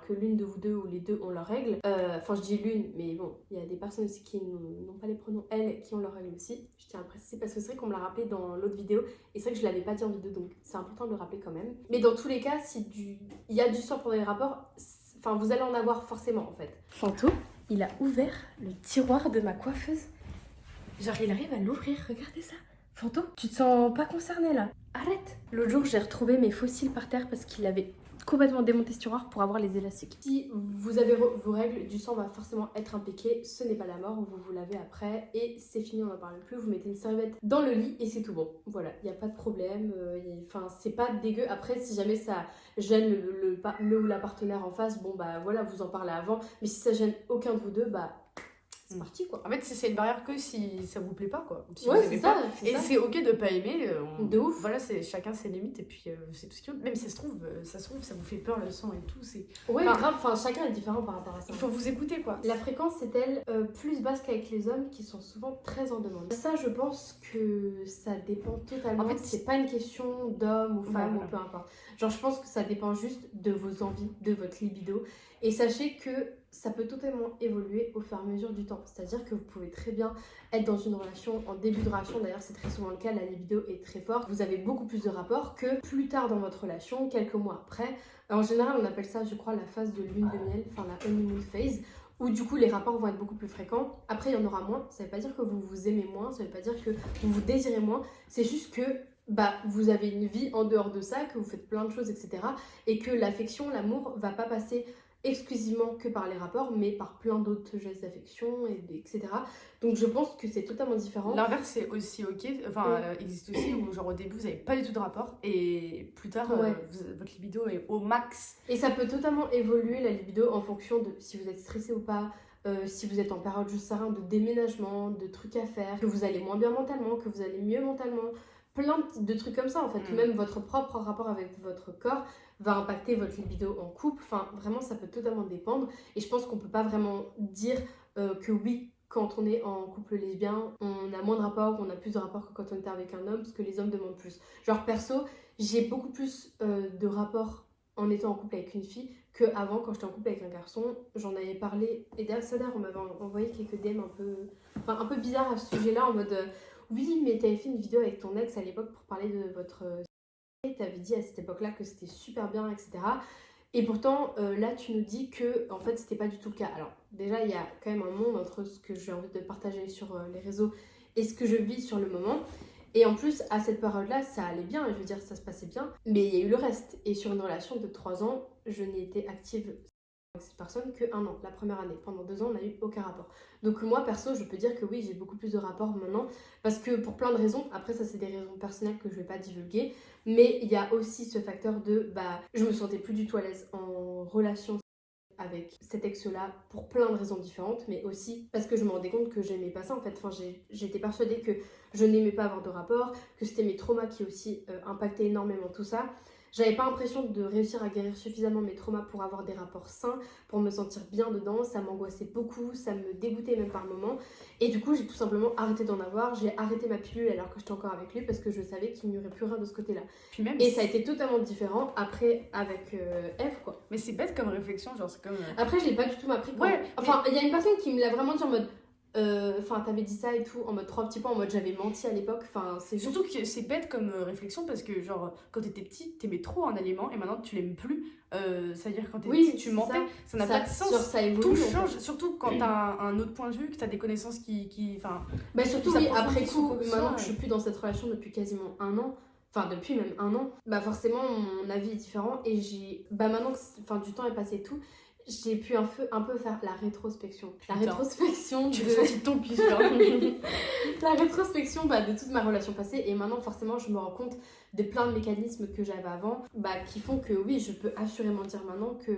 que l'une de vous deux ou les deux ont leurs règles, je dis l'une mais bon il y a des personnes aussi qui n'ont pas les pronoms elles qui ont leurs règles aussi, je tiens à le préciser parce que c'est vrai qu'on me l'a rappelé dans l'autre vidéo et c'est vrai que je l'avais pas dit en vidéo donc c'est important de le rappeler quand même, mais dans tous les cas si il y a du sang pendant les rapports, vous allez en avoir forcément en fait. Fanto, il a ouvert le tiroir de ma coiffeuse. Genre, il arrive à l'ouvrir, regardez ça. Fanto, tu te sens pas concerné là? Arrête! L'autre jour, j'ai retrouvé mes fossiles par terre parce qu'il avait complètement démonté ce tiroir pour avoir les élastiques. Si vous avez vos règles, du sang va forcément être impliqué. Ce n'est pas la mort, vous vous lavez après et c'est fini, on n'en parle plus. Vous mettez une serviette dans le lit et c'est tout bon. Voilà, il n'y a pas de problème. C'est pas dégueu. Après, si jamais ça gêne le ou la partenaire en face, bon voilà, vous en parlez avant. Mais si ça gêne aucun de vous deux, c'est parti quoi.
En fait, c'est une barrière que si ça vous plaît pas, quoi. Si
Ouais,
vous aimez
c'est
pas.
ça.
Et c'est ok de pas aimer.
De ouf.
Voilà, chacun ses limites. Et puis, c'est tout ce qu'il veut. Même si ça se trouve, ça vous fait peur le son et tout.
Ouais, grave. Enfin, chacun est différent par rapport à ça.
Il faut vous écouter, quoi.
La fréquence est-elle plus basse qu'avec les hommes qui sont souvent très en demande? Ça, je pense que ça dépend totalement. En fait, c'est pas une question d'homme ou femme ou peu importe. Genre, je pense que ça dépend juste de vos envies, de votre libido. Et sachez que ça peut totalement évoluer au fur et à mesure du temps. C'est-à-dire que vous pouvez très bien être dans une relation, en début de relation, d'ailleurs c'est très souvent le cas, la libido est très forte. Vous avez beaucoup plus de rapports que plus tard dans votre relation, quelques mois après. En général, on appelle ça, je crois, la phase de lune de miel, enfin la honeymoon phase, où du coup les rapports vont être beaucoup plus fréquents. Après, il y en aura moins. Ça veut pas dire que vous vous aimez moins, ça veut pas dire que vous vous désirez moins. C'est juste que vous avez une vie en dehors de ça, que vous faites plein de choses, etc. Et que l'affection, l'amour va pas passer exclusivement que par les rapports, mais par plein d'autres gestes d'affection, etc. Donc je pense que c'est totalement différent.
L'inverse, c'est aussi ok, existe aussi, où genre au début vous n'avez pas du tout de rapport, et plus tard, votre libido est au max.
Et ça peut totalement évoluer, la libido, en fonction de si vous êtes stressé ou pas, si vous êtes en période, je sais rien, de déménagement, de trucs à faire, que vous allez moins bien mentalement, que vous allez mieux mentalement, plein de trucs comme ça en fait. Même votre propre rapport avec votre corps va impacter votre libido en couple. Enfin, vraiment, ça peut totalement dépendre. Et je pense qu'on peut pas vraiment dire que oui, quand on est en couple lesbien, on a moins de rapports, on a plus de rapports que quand on était avec un homme, parce que les hommes demandent plus. Genre, perso, j'ai beaucoup plus de rapports en étant en couple avec une fille qu'avant, quand j'étais en couple avec un garçon. J'en avais parlé, et d'ailleurs, on m'avait envoyé quelques DM un peu bizarres à ce sujet-là, en mode oui, mais t'avais fait une vidéo avec ton ex à l'époque pour parler de votre... T'avais dit à cette époque-là que c'était super bien, etc. Et pourtant, là, tu nous dis que, en fait, c'était pas du tout le cas. Alors, déjà, il y a quand même un monde entre ce que j'ai envie de partager sur les réseaux et ce que je vis sur le moment. Et en plus, à cette période-là, ça allait bien, je veux dire, ça se passait bien. Mais il y a eu le reste. Et sur une relation de 3 ans, je n'ai été active avec cette personne que 1 an, la première année. Pendant 2 ans, on n'a eu aucun rapport. Donc moi, perso, je peux dire que oui, j'ai beaucoup plus de rapports maintenant. Parce que pour plein de raisons, après ça, c'est des raisons personnelles que je vais pas divulguer. Mais il y a aussi ce facteur de, je me sentais plus du tout à l'aise en relation avec cet ex-là pour plein de raisons différentes, mais aussi parce que je me rendais compte que j'aimais pas ça en fait. Enfin, j'étais persuadée que je n'aimais pas avoir de rapport, que c'était mes traumas qui aussi impactaient énormément tout ça. J'avais pas l'impression de réussir à guérir suffisamment mes traumas pour avoir des rapports sains, pour me sentir bien dedans. Ça m'angoissait beaucoup, ça me dégoûtait même par moments. Et du coup, j'ai tout simplement arrêté d'en avoir. J'ai arrêté ma pilule alors que j'étais encore avec lui parce que je savais qu'il n'y aurait plus rien de ce côté-là. Et ça a été totalement différent après avec Eve, quoi.
Mais c'est bête comme réflexion, genre c'est comme...
Après, je l'ai pas du tout appris. Ouais, enfin, il y a une personne qui me l'a vraiment dit en mode... Enfin, t'avais dit ça et tout, en mode 3 petits points, en mode j'avais menti à l'époque. Enfin, c'est
surtout que c'est bête comme réflexion parce que, genre, quand t'étais petit, t'aimais trop un aliment et maintenant tu l'aimes plus. C'est-à-dire quand t'étais petit, tu mentais, ça n'a pas de sens.
Ça évolue,
tout change, surtout quand t'as un autre point de vue, que t'as des connaissances qui
surtout, oui, après coup, maintenant que je suis plus dans cette relation depuis quasiment 1 an. Enfin, depuis même 1 an, forcément, mon avis est différent et maintenant que du temps est passé et tout, j'ai pu un peu faire la rétrospection. La rétrospection
tu fais sortir ton pisse,
La rétrospection de toute ma relation passée. Et maintenant, forcément, je me rends compte de plein de mécanismes que j'avais avant qui font que oui, je peux assurément dire maintenant que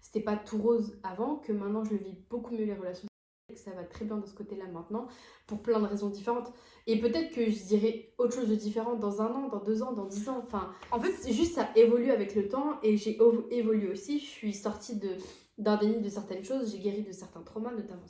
c'était pas tout rose avant, que maintenant je le vis beaucoup mieux les relations, que ça va très bien de ce côté-là maintenant, pour plein de raisons différentes. Et peut-être que je dirais autre chose de différent dans 1 an, dans 2 ans, dans 10 ans. Enfin, en fait, c'est juste ça évolue avec le temps et j'ai évolué aussi. Je suis sortie d'un déni de certaines choses, j'ai guéri de certains traumas notamment.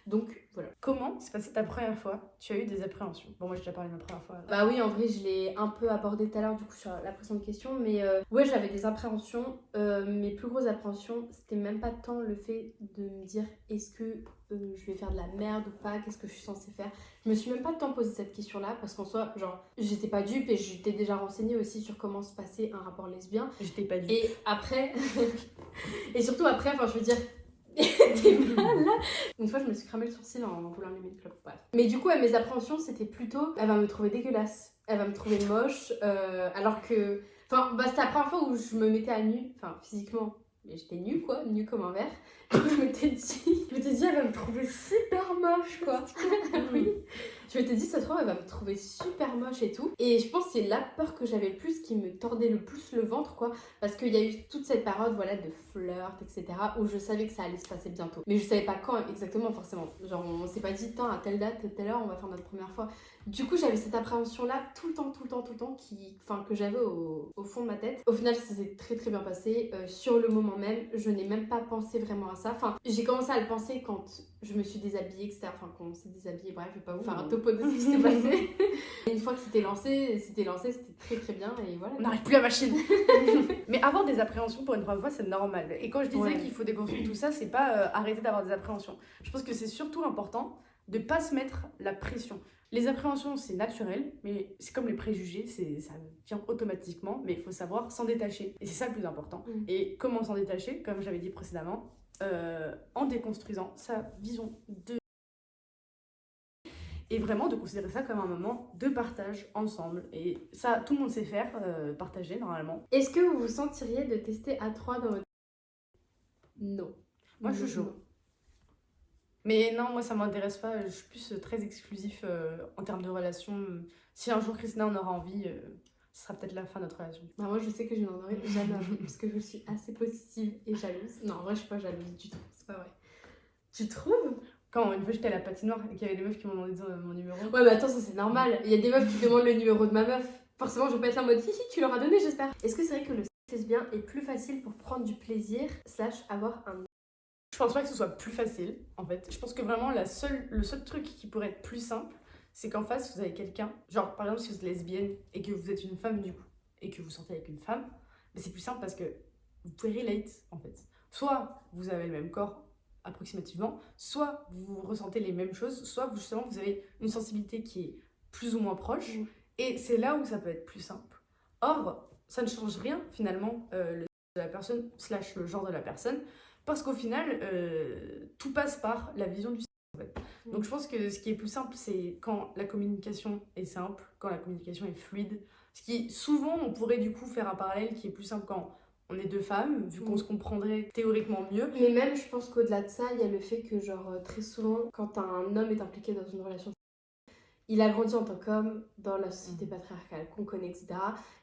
Donc voilà.
Comment s'est passée ta première fois? Tu as eu des appréhensions? Bon, moi j'ai déjà parlé de ma première fois.
Oui, en vrai, je l'ai un peu abordé tout à l'heure du coup sur la précédente question, mais ouais, j'avais des appréhensions. Mes plus grosses appréhensions, c'était même pas tant le fait de me dire est-ce que je vais faire de la merde ou pas, qu'est-ce que je suis censée faire. Je me suis même pas tant posé cette question-là parce qu'en soi, genre, j'étais pas dupe et j'étais déjà renseignée aussi sur comment se passait un rapport lesbien.
J'étais pas dupe.
Et après, et surtout après, enfin, je veux dire. T'es pas là. Une fois je me suis cramé le sourcil en voulant allumer le clope. Bref. Mais du coup mes appréhensions c'était plutôt elle va me trouver dégueulasse, elle va me trouver moche, alors que c'était la première fois où je me mettais à nu, enfin physiquement mais j'étais nue quoi, nue comme un verre. Du coup, je m'étais dit, elle va me trouver super moche quoi. Oui. Je m'étais dit, ça se trouve, elle va me trouver super moche et tout. Et je pense que c'est la peur que j'avais le plus qui me tordait le plus le ventre quoi. Parce qu'il y a eu toute cette période voilà, de flirt, etc. où je savais que ça allait se passer bientôt. Mais je savais pas quand exactement forcément. Genre, on s'est pas dit, à telle date, à telle heure, on va faire notre première fois. Du coup, j'avais cette appréhension-là tout le temps, que j'avais au fond de ma tête. Au final, ça s'est très très bien passé. Sur le moment même, je n'ai même pas pensé vraiment à ça. Enfin, j'ai commencé à le penser quand je me suis déshabillée, etc. Enfin, quand on s'est déshabillée, bref, je vais pas vous faire un topo de ce qui s'est passé. Une fois que c'était lancé, c'était très très bien et voilà.
On n'arrive plus à la machine. Mais avoir des appréhensions pour une première fois, c'est normal. Et quand je disais qu'il faut déconstruire tout ça, c'est pas arrêter d'avoir des appréhensions. Je pense que c'est surtout important de pas se mettre la pression. Les appréhensions, c'est naturel, mais c'est comme les préjugés, ça vient automatiquement, mais il faut savoir s'en détacher. Et c'est ça le plus important. Et comment s'en détacher, comme j'avais dit précédemment, en déconstruisant sa vision de... Et vraiment de considérer ça comme un moment de partage ensemble. Et ça, tout le monde sait faire, partager normalement.
Est-ce que vous vous sentiriez de tester à 3 dans votre... Non.
Moi, je suis chaud. Mais non, moi ça m'intéresse pas, je suis plus très exclusif en termes de relation. Si un jour Christina en aura envie, ce sera peut-être la fin de notre relation.
Bah moi je sais que je n'en aurai jamais envie parce que je suis assez positive et jalouse. Non, en vrai je suis pas jalouse du tout, c'est pas vrai. Tu trouves?
Quand une fois j'étais à la patinoire et qu'il y avait des meufs qui m'ont demandé mon numéro.
Ouais mais attends, ça c'est normal, il y a des meufs qui demandent le numéro de ma meuf. Forcément je vais pas être là en mode hihi, tu leur as donné j'espère. Est-ce que c'est vrai que le sexe lesbien est plus facile pour prendre du plaisir / avoir un...
Je pense pas que ce soit plus facile, en fait. Je pense que vraiment, le seul truc qui pourrait être plus simple, c'est qu'en face, vous avez quelqu'un, genre par exemple, si vous êtes lesbienne et que vous êtes une femme, du coup, et que vous sortez avec une femme, mais c'est plus simple parce que vous pouvez relate, en fait. Soit vous avez le même corps, approximativement, soit vous ressentez les mêmes choses, soit justement, vous avez une sensibilité qui est plus ou moins proche, et c'est là où ça peut être plus simple. Or, ça ne change rien, finalement, le de la personne, / le genre de la personne, parce qu'au final, tout passe par la vision du sexe, en fait. Donc je pense que ce qui est plus simple, c'est quand la communication est simple, quand la communication est fluide. Ce qui, souvent, on pourrait du coup faire un parallèle qui est plus simple quand on est deux femmes, vu qu'on se comprendrait théoriquement mieux.
Mais même, je pense qu'au-delà de ça, il y a le fait que, genre, très souvent, quand un homme est impliqué dans une relation, il a grandi en tant qu'homme dans la société patriarcale qu'on connaît, etc.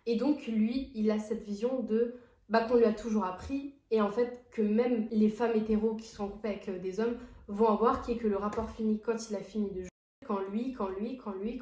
Et donc, lui, il a cette vision de... qu'on lui a toujours appris, et en fait que même les femmes hétéros qui sont en couple avec des hommes vont avoir, qui est que le rapport finit quand il a fini de jouer, quand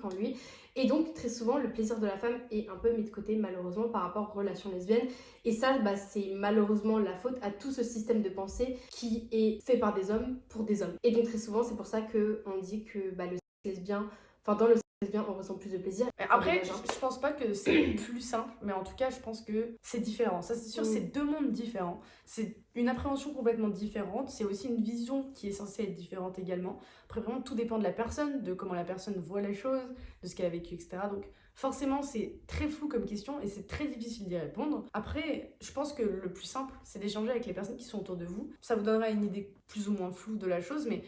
lui. Et donc très souvent le plaisir de la femme est un peu mis de côté malheureusement par rapport aux relations lesbiennes. Et ça c'est malheureusement la faute à tout ce système de pensée qui est fait par des hommes pour des hommes. Et donc très souvent c'est pour ça qu'on dit que le sexe lesbien, enfin dans le lesbien, on ressent plus de plaisir.
Après, je pense pas que c'est plus simple, mais en tout cas, je pense que c'est différent. Ça, c'est sûr, c'est deux mondes différents. C'est une appréhension complètement différente. C'est aussi une vision qui est censée être différente également. Après, vraiment, tout dépend de la personne, de comment la personne voit les choses, de ce qu'elle a vécu, etc. Donc, forcément, c'est très flou comme question et c'est très difficile d'y répondre. Après, je pense que le plus simple, c'est d'échanger avec les personnes qui sont autour de vous. Ça vous donnera une idée plus ou moins floue de la chose, mais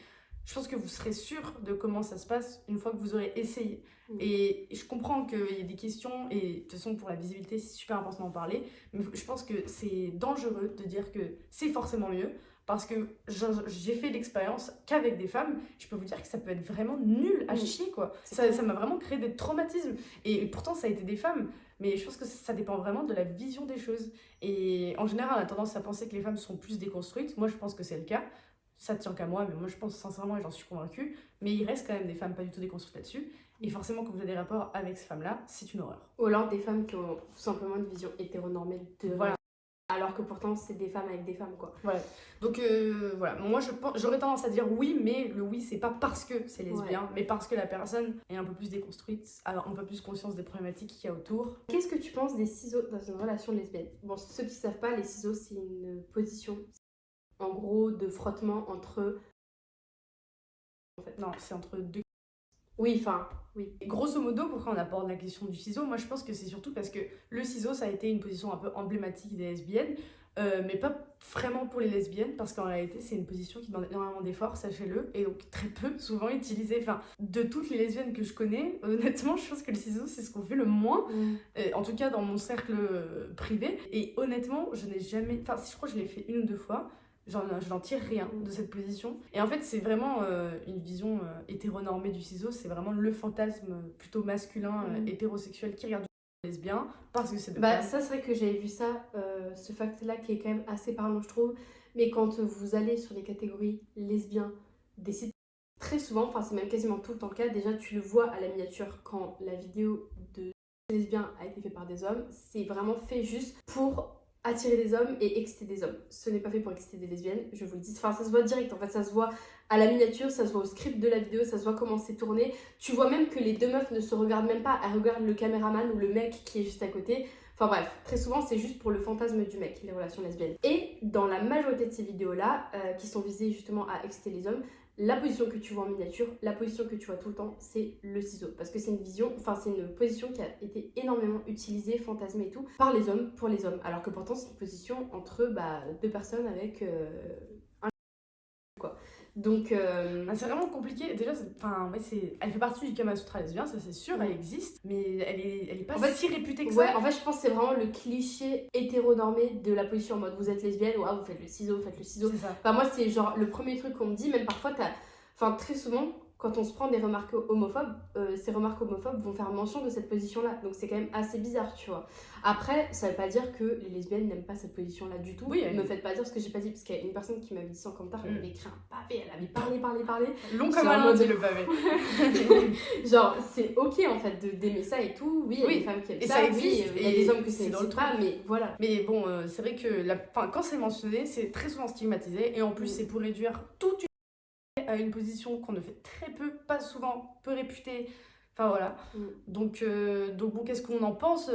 je pense que vous serez sûr de comment ça se passe une fois que vous aurez essayé. Et je comprends qu'il y ait des questions, et de toute façon pour la visibilité c'est super important d'en parler, mais je pense que c'est dangereux de dire que c'est forcément mieux, parce que j'ai fait l'expérience qu'avec des femmes, je peux vous dire que ça peut être vraiment nul à chier quoi. Ça m'a vraiment créé des traumatismes, et pourtant ça a été des femmes, mais je pense que ça dépend vraiment de la vision des choses. Et en général on a tendance à penser que les femmes sont plus déconstruites, moi je pense que c'est le cas. Ça tient qu'à moi, mais moi je pense sincèrement et j'en suis convaincue. Mais il reste quand même des femmes pas du tout déconstruites là-dessus. Et forcément, quand vous avez des rapports avec ces femmes-là, c'est une horreur.
Ou alors des femmes qui ont tout simplement une vision hétéronormée de...
Voilà.
Alors que pourtant, c'est des femmes avec des femmes, quoi.
Voilà. Donc voilà, moi j'aurais tendance à dire oui, mais le oui, c'est pas parce que c'est lesbien, mais parce que la personne est un peu plus déconstruite, a un peu plus conscience des problématiques qu'il y a autour.
Qu'est-ce que tu penses des ciseaux dans une relation lesbienne? Bon, ceux qui savent pas, les ciseaux, c'est une position, en gros, de frottement entre...
En fait, non, c'est entre deux...
Oui, enfin, Oui.
Et grosso modo, pourquoi on aborde la question du ciseau, moi je pense que c'est surtout parce que le ciseau, ça a été une position un peu emblématique des lesbiennes, mais pas vraiment pour les lesbiennes, parce qu'en réalité, c'est une position qui demande énormément d'efforts, sachez-le, et donc très peu souvent utilisée. Enfin, de toutes les lesbiennes que je connais, honnêtement, je pense que le ciseau, c'est ce qu'on fait le moins, en tout cas dans mon cercle privé. Et honnêtement, je n'ai jamais... Enfin, je crois que je l'ai fait 1 ou 2 fois. Je n'en tire rien de cette position. Et en fait, c'est vraiment une vision hétéronormée du ciseau. C'est vraiment le fantasme plutôt masculin, hétérosexuel qui regarde du lesbien parce que c'est de
Bah, ça, c'est vrai que j'avais vu ça, ce fact-là qui est quand même assez parlant, je trouve. Mais quand vous allez sur les catégories lesbiens des sites, très souvent, enfin, c'est même quasiment tout le temps le cas, déjà, tu le vois à la miniature quand la vidéo de lesbien a été faite par des hommes. C'est vraiment fait juste pour attirer des hommes et exciter des hommes. Ce n'est pas fait pour exciter des lesbiennes, je vous le dis. Enfin, ça se voit direct, en fait, ça se voit à la miniature, ça se voit au script de la vidéo, ça se voit comment c'est tourné. Tu vois même que les deux meufs ne se regardent même pas, elles regardent le caméraman ou le mec qui est juste à côté. Enfin bref, très souvent c'est juste pour le fantasme du mec, les relations lesbiennes. Et dans la majorité de ces vidéos-là, qui sont visées justement à exciter les hommes, la position que tu vois en miniature, la position que tu vois tout le temps, c'est le ciseau. Parce que c'est une position qui a été énormément utilisée, fantasmée et tout, par les hommes, pour les hommes. Alors que pourtant c'est une position entre deux personnes avec un quoi. Donc
c'est vraiment compliqué. Déjà, elle fait partie du Kama Sutra lesbien, ça c'est sûr, elle existe, mais elle est pas si réputée que ça.
Ouais, en fait, je pense que c'est vraiment le cliché hétéronormé de la position en mode vous êtes lesbienne, ou vous faites le ciseau, faites le ciseau.
C'est ça.
Enfin, moi, c'est genre le premier truc qu'on me dit, même parfois, très souvent, quand on se prend des remarques homophobes, ces remarques homophobes vont faire mention de cette position-là. Donc c'est quand même assez bizarre, tu vois. Après, ça veut pas dire que les lesbiennes n'aiment pas cette position-là du tout.
Oui,
me faites pas dire ce que j'ai pas dit, parce qu'il y a une personne qui m'avait dit ça en commentaire, elle avait écrit un pavé, elle avait parlé.
Long comme un lundi, le pavé.
Genre, c'est ok en fait d'aimer ça et tout. Oui, il y a des femmes qui aiment ça, oui, il y a des hommes que c'est pas, mais voilà.
Mais bon, c'est vrai que quand c'est mentionné, c'est très souvent stigmatisé, et en plus, c'est pour réduire toute à une position qu'on ne fait très peu, pas souvent, peu réputée. Enfin voilà. Donc bon, qu'est-ce qu'on en pense?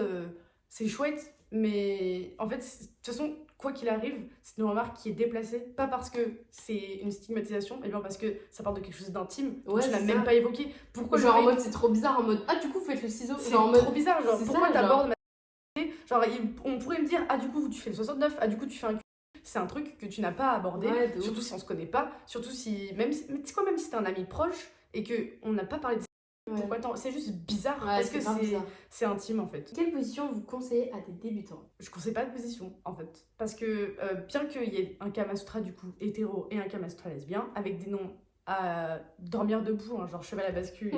C'est chouette, mais en fait, de toute façon, quoi qu'il arrive, c'est une remarque qui est déplacée, pas parce que c'est une stigmatisation, mais bien parce que ça part de quelque chose d'intime que tu n'as même pas évoqué.
Pourquoi genre en mode c'est trop bizarre, en mode du coup vous faites le ciseau,
c'est trop bizarre, genre pourquoi t'abordes ma... Genre on pourrait me dire du coup tu fais le 69, du coup tu fais un... C'est un truc que tu n'as pas abordé, surtout si on se connaît pas, surtout même si t'es un ami proche et qu'on n'a pas parlé de ça, pourquoi c'est juste bizarre, parce que c'est intime en fait.
Quelle position vous conseillez à des débutants?
Je conseille pas de position en fait, parce que bien qu'il y ait un Kama Sutra du coup hétéro et un Kama Sutra lesbien, avec des noms à dormir debout, genre cheval à bascule,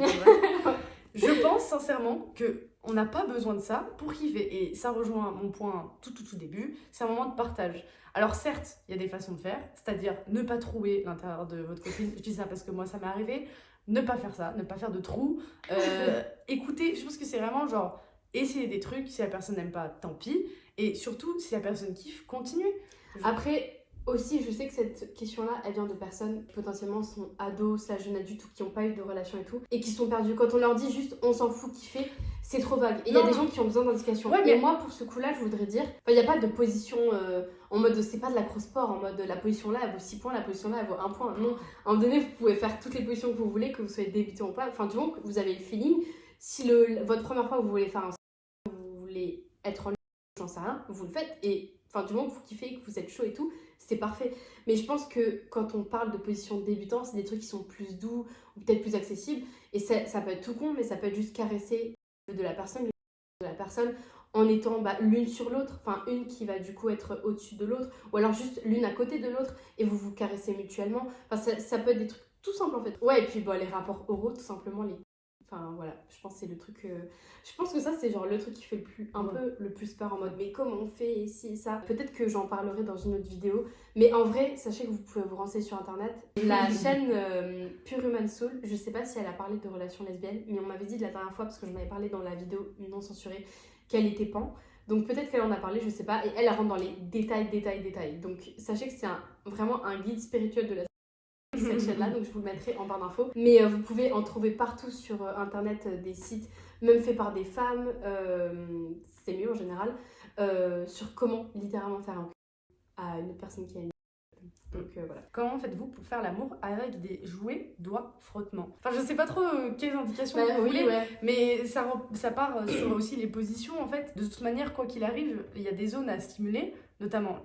je pense sincèrement que on n'a pas besoin de ça pour kiffer. Et ça rejoint mon point tout début, c'est un moment de partage. Alors certes, il y a des façons de faire, c'est-à-dire ne pas trouer l'intérieur de votre copine. Je dis ça parce que moi ça m'est arrivé. Ne pas faire ça, ne pas faire de trous. Écoutez, je pense que c'est vraiment genre essayer des trucs. Si la personne n'aime pas, tant pis. Et surtout, si la personne kiffe, continuez.
Après... Aussi, je sais que cette question-là, elle vient de personnes qui potentiellement sont ados, jeunes adultes ou qui n'ont pas eu de relation et tout, et qui sont perdus. Quand on leur dit juste on s'en fout, kiffer, c'est trop vague. Et il y a des gens qui ont besoin d'indications. Ouais, mais moi, pour ce coup-là, je voudrais dire, il n'y a pas de position en mode c'est pas de l'acro-sport, en mode la position là elle vaut 6 points, la position là elle vaut 1 point. Non, à un moment donné, vous pouvez faire toutes les positions que vous voulez, que vous soyez débutant ou pas. Enfin, du moment que vous avez le feeling, si votre première fois vous voulez faire vous voulez être en ligne, j'en sais rien, vous le faites. Et du moment que vous kiffez, que vous êtes chaud et tout, c'est parfait. Mais je pense que quand on parle de position débutant, c'est des trucs qui sont plus doux ou peut-être plus accessibles. Et ça peut être tout con, mais ça peut être juste caresser de la personne en étant l'une sur l'autre. Enfin, une qui va du coup être au-dessus de l'autre. Ou alors juste l'une à côté de l'autre et vous vous caressez mutuellement. Enfin, ça peut être des trucs tout simples en fait. Ouais, et puis les rapports oraux, tout simplement, Enfin voilà, je pense que c'est le truc. Je pense que ça c'est genre le truc qui fait le plus peur en mode mais comment on fait ici et ça. Peut-être que j'en parlerai dans une autre vidéo, mais en vrai sachez que vous pouvez vous renseigner sur internet. La chaîne Pure Human Soul, je sais pas si elle a parlé de relations lesbiennes, mais on m'avait dit de la dernière fois parce que j'en avais parlé dans la vidéo non censurée qu'elle était pan. Donc peut-être qu'elle en a parlé, je sais pas, et elle rentre dans les détails. Donc sachez que c'est vraiment un guide spirituel de la cette chaîne-là, donc je vous le mettrai en barre d'infos. Mais vous pouvez en trouver partout sur internet des sites, même faits par des femmes, c'est mieux en général, sur comment littéralement faire un à une personne qui a une. Donc voilà.
Comment faites-vous pour faire l'amour avec des jouets doigts frottement? Enfin, je sais pas trop quelles indications vous voulez, mais ça part sur aussi les positions en fait. De toute manière, quoi qu'il arrive, il y a des zones à stimuler, notamment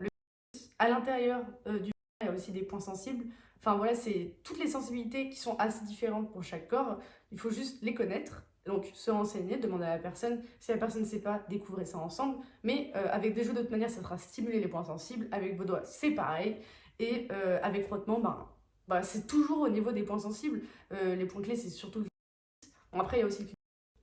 à l'intérieur du il y a aussi des points sensibles. Enfin voilà, c'est toutes les sensibilités qui sont assez différentes pour chaque corps. Il faut juste les connaître. Donc se renseigner, demander à la personne. Si la personne ne sait pas, découvrez ça ensemble. Mais avec des jeux d'autre manière, ça sera stimuler les points sensibles. Avec vos doigts, c'est pareil. Et avec frottement, c'est toujours au niveau des points sensibles. Les points clés, c'est surtout le clitoris. Bon, après, il y a aussi le clitoris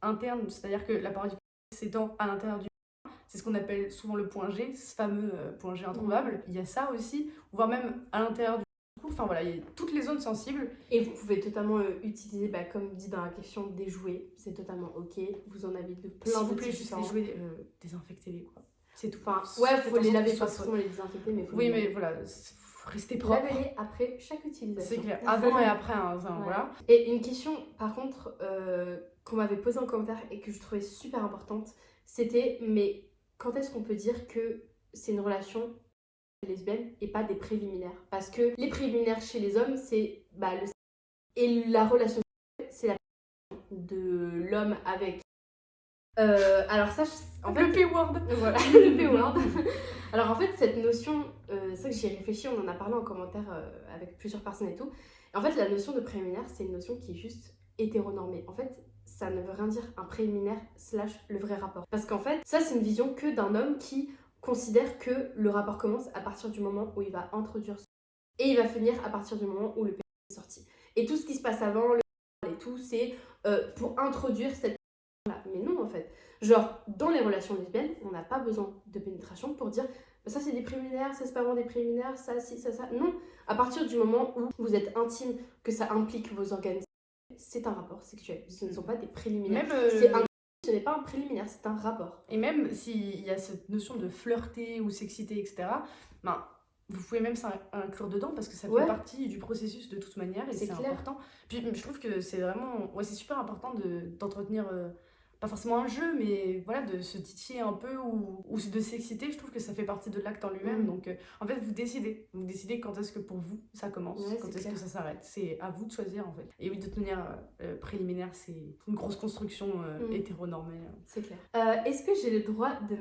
interne, c'est-à-dire que la paroi du clitoris s'étend à l'intérieur du vagin. C'est ce qu'on appelle souvent le point G, ce fameux point G introuvable. Il y a ça aussi, voire même à l'intérieur du cou. Enfin voilà, il y a toutes les zones sensibles.
Et vous pouvez totalement utiliser, comme dit dans la question, des jouets. C'est totalement ok. Vous en avez de plein de
types différents. S'il vous plaît, juste les jouets, désinfectez-les quoi. C'est tout.
Enfin, ouais, faut les laver, pas forcément les désinfecter, mais faut
oui, mais voilà, restez propre.
Lavez-les après chaque utilisation.
C'est clair, avant et après, hein, ça,
ouais.
Voilà.
Et une question, par contre, qu'on m'avait posée en commentaire et que je trouvais super importante, c'était, mais quand est-ce qu'on peut dire que c'est une relation lesbienne et pas des préliminaires? Parce que les préliminaires chez les hommes, c'est le et la relation c'est la de l'homme avec alors ça, en fait,
le P-word.
Voilà, le P-word. Alors en fait, cette notion, c'est vrai que j'y ai réfléchi, on en a parlé en commentaire avec plusieurs personnes et tout. Et en fait, la notion de préliminaire, c'est une notion qui est juste hétéronormée. En fait, ça ne veut rien dire un préliminaire / le vrai rapport. Parce qu'en fait, ça, c'est une vision que d'un homme qui considère que le rapport commence à partir du moment où il va introduire et il va finir à partir du moment où le pénis est sorti. Et tout ce qui se passe avant, et tout, c'est pour introduire cette là. Mais non, en fait. Genre, dans les relations lesbiennes, on n'a pas besoin de pénétration pour dire ça c'est des préliminaires, ça c'est pas vraiment des préliminaires, ça si, ça. Non. À partir du moment où vous êtes intime, que ça implique vos organes, c'est un rapport sexuel. Ce ne sont pas des préliminaires. Ce n'est pas un préliminaire, c'est un rapport.
Et même s'il y a cette notion de flirter ou s'exciter, etc., vous pouvez même inclure dedans parce que ça fait partie du processus de toute manière et c'est important. Puis je trouve que c'est vraiment, c'est super important d'entretenir, pas forcément un jeu, mais voilà, de se titiller un peu ou de s'exciter. Je trouve que ça fait partie de l'acte en lui-même. Donc en fait, vous décidez quand est-ce que pour vous ça commence, quand est-ce que ça s'arrête. C'est à vous de choisir en fait. Et oui, de toute manière, préliminaire, c'est une grosse construction hétéronormée.
C'est clair. Est-ce que j'ai le droit de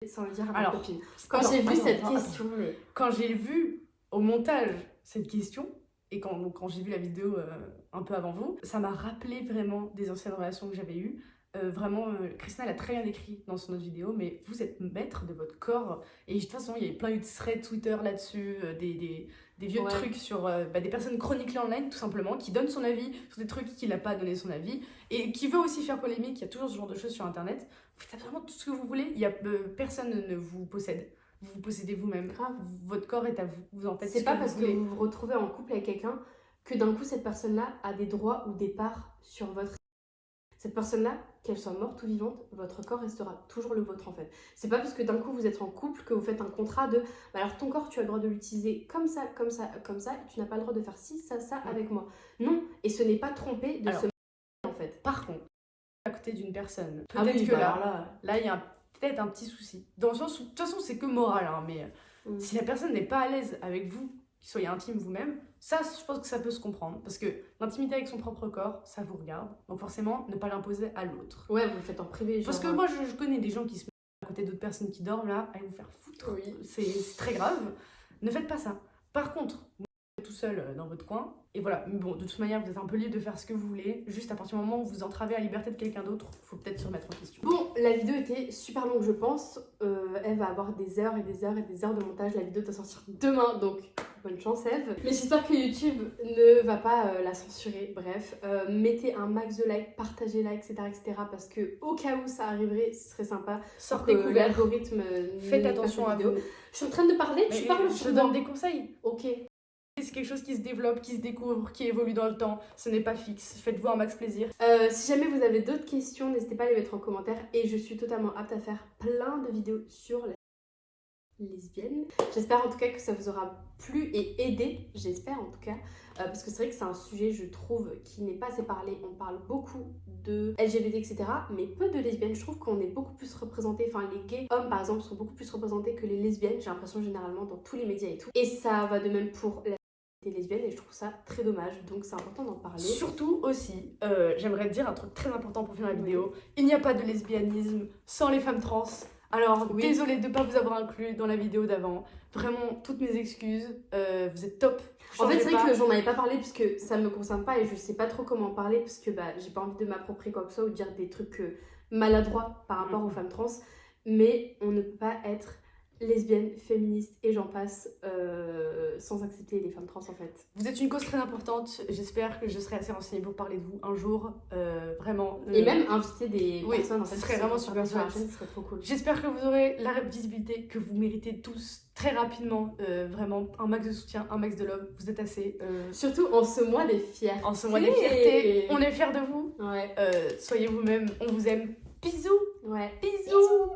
sans le dire à ma copine? Quand j'ai vu cette question,
quand j'ai vu au montage cette question et quand j'ai vu la vidéo un peu avant vous, ça m'a rappelé vraiment des anciennes relations que j'avais eues. Vraiment, Christina l'a très bien écrit dans son autre vidéo, mais vous êtes maître de votre corps. Et de toute façon, il y a plein de threads Twitter là-dessus, des vieux trucs sur des personnes chroniquées online, tout simplement, qui donnent son avis sur des trucs qu'il n'a pas donné son avis, et qui veut aussi faire polémique. Il y a toujours ce genre de choses sur Internet. Vous faites absolument tout ce que vous voulez, personne ne vous possède. Vous vous possédez vous-même. Votre corps est à vous. Vous en faites
c'est pas parce que vous vous retrouvez en couple avec quelqu'un que d'un coup, cette personne-là a des droits ou des parts sur votre... Cette personne-là, qu'elle soit morte ou vivante, votre corps restera toujours le vôtre en fait. C'est pas parce que d'un coup vous êtes en couple que vous faites un contrat de alors ton corps tu as le droit de l'utiliser comme ça, comme ça, comme ça, et tu n'as pas le droit de faire ci, ça avec moi. Non, et ce n'est pas tromper de se en fait.
Par contre, à côté d'une personne, peut-être que là il y a peut-être un petit souci. Dans le sens où, de toute façon c'est que moral, hein, mais si la personne n'est pas à l'aise avec vous, qu'il soyez intime vous-même, ça, je pense que ça peut se comprendre. Parce que l'intimité avec son propre corps, ça vous regarde. Donc forcément, ne pas l'imposer à l'autre.
Ouais, vous le faites en privé.
Parce que moi, je connais des gens qui se mettent à côté d'autres personnes qui dorment là, à vous faire foutre.
Oui.
C'est très grave. Ne faites pas ça. Par contre, vous êtes tout seul dans votre coin. Et voilà, mais bon, de toute manière, vous êtes un peu libre de faire ce que vous voulez. Juste à partir du moment où vous entravez la liberté de quelqu'un d'autre, faut peut-être se remettre en question.
Bon, la vidéo était super longue, je pense. Elle va avoir des heures et des heures et des heures de montage. La vidéo doit sortir demain, donc bonne chance Eve. Mais j'espère que YouTube ne va pas la censurer. Bref, mettez un max de likes, partagez-la, etc., parce que au cas où ça arriverait, ce serait sympa.
Sortez couvert.
L'algorithme.
Faites attention à vous.
Je suis en train de parler, tu parles.
Je donne des conseils.
Ok.
C'est quelque chose qui se développe, qui se découvre, qui évolue dans le temps. Ce n'est pas fixe. Faites-vous un max plaisir.
Si jamais vous avez d'autres questions, n'hésitez pas à les mettre en commentaire. Et je suis totalement apte à faire plein de vidéos sur la... lesbienne. J'espère en tout cas que ça vous aura plu et aidé, j'espère en tout cas, parce que c'est vrai que c'est un sujet, je trouve, qui n'est pas assez parlé. On parle beaucoup de LGBT, etc., mais peu de lesbiennes. Je trouve qu'on est beaucoup plus représentés, enfin les gays hommes par exemple sont beaucoup plus représentés que les lesbiennes, j'ai l'impression généralement dans tous les médias et tout. Et ça va de même pour la lesbienne et je trouve ça très dommage, donc c'est important d'en parler.
Surtout aussi, j'aimerais te dire un truc très important pour finir la vidéo, il n'y a pas de lesbianisme sans les femmes trans. Alors, désolée de ne pas vous avoir inclus dans la vidéo d'avant. Vraiment, toutes mes excuses. Vous êtes top.
En fait, c'est vrai que j'en avais pas parlé puisque ça me concerne pas et je sais pas trop comment en parler parce que j'ai pas envie de m'approprier quoi que ce soit ou de dire des trucs maladroits par rapport aux femmes trans. Mais on ne peut pas être lesbienne, féministe et j'en passe sans accepter les femmes trans en fait.
Vous êtes une cause très importante, j'espère que je serai assez renseignée pour parler de vous un jour, vraiment.
Et même inviter des personnes en fait.
Ce serait vraiment super chouette.
Ce serait trop cool.
J'espère que vous aurez la visibilité que vous méritez tous très rapidement, vraiment un max de soutien, un max de love, vous êtes assez.
Surtout en ce mois des fiertés.
En ce mois des fiertés, on est fiers de vous.
Ouais.
Soyez vous-même, on vous aime. Bisous.
Ouais.
Bisous.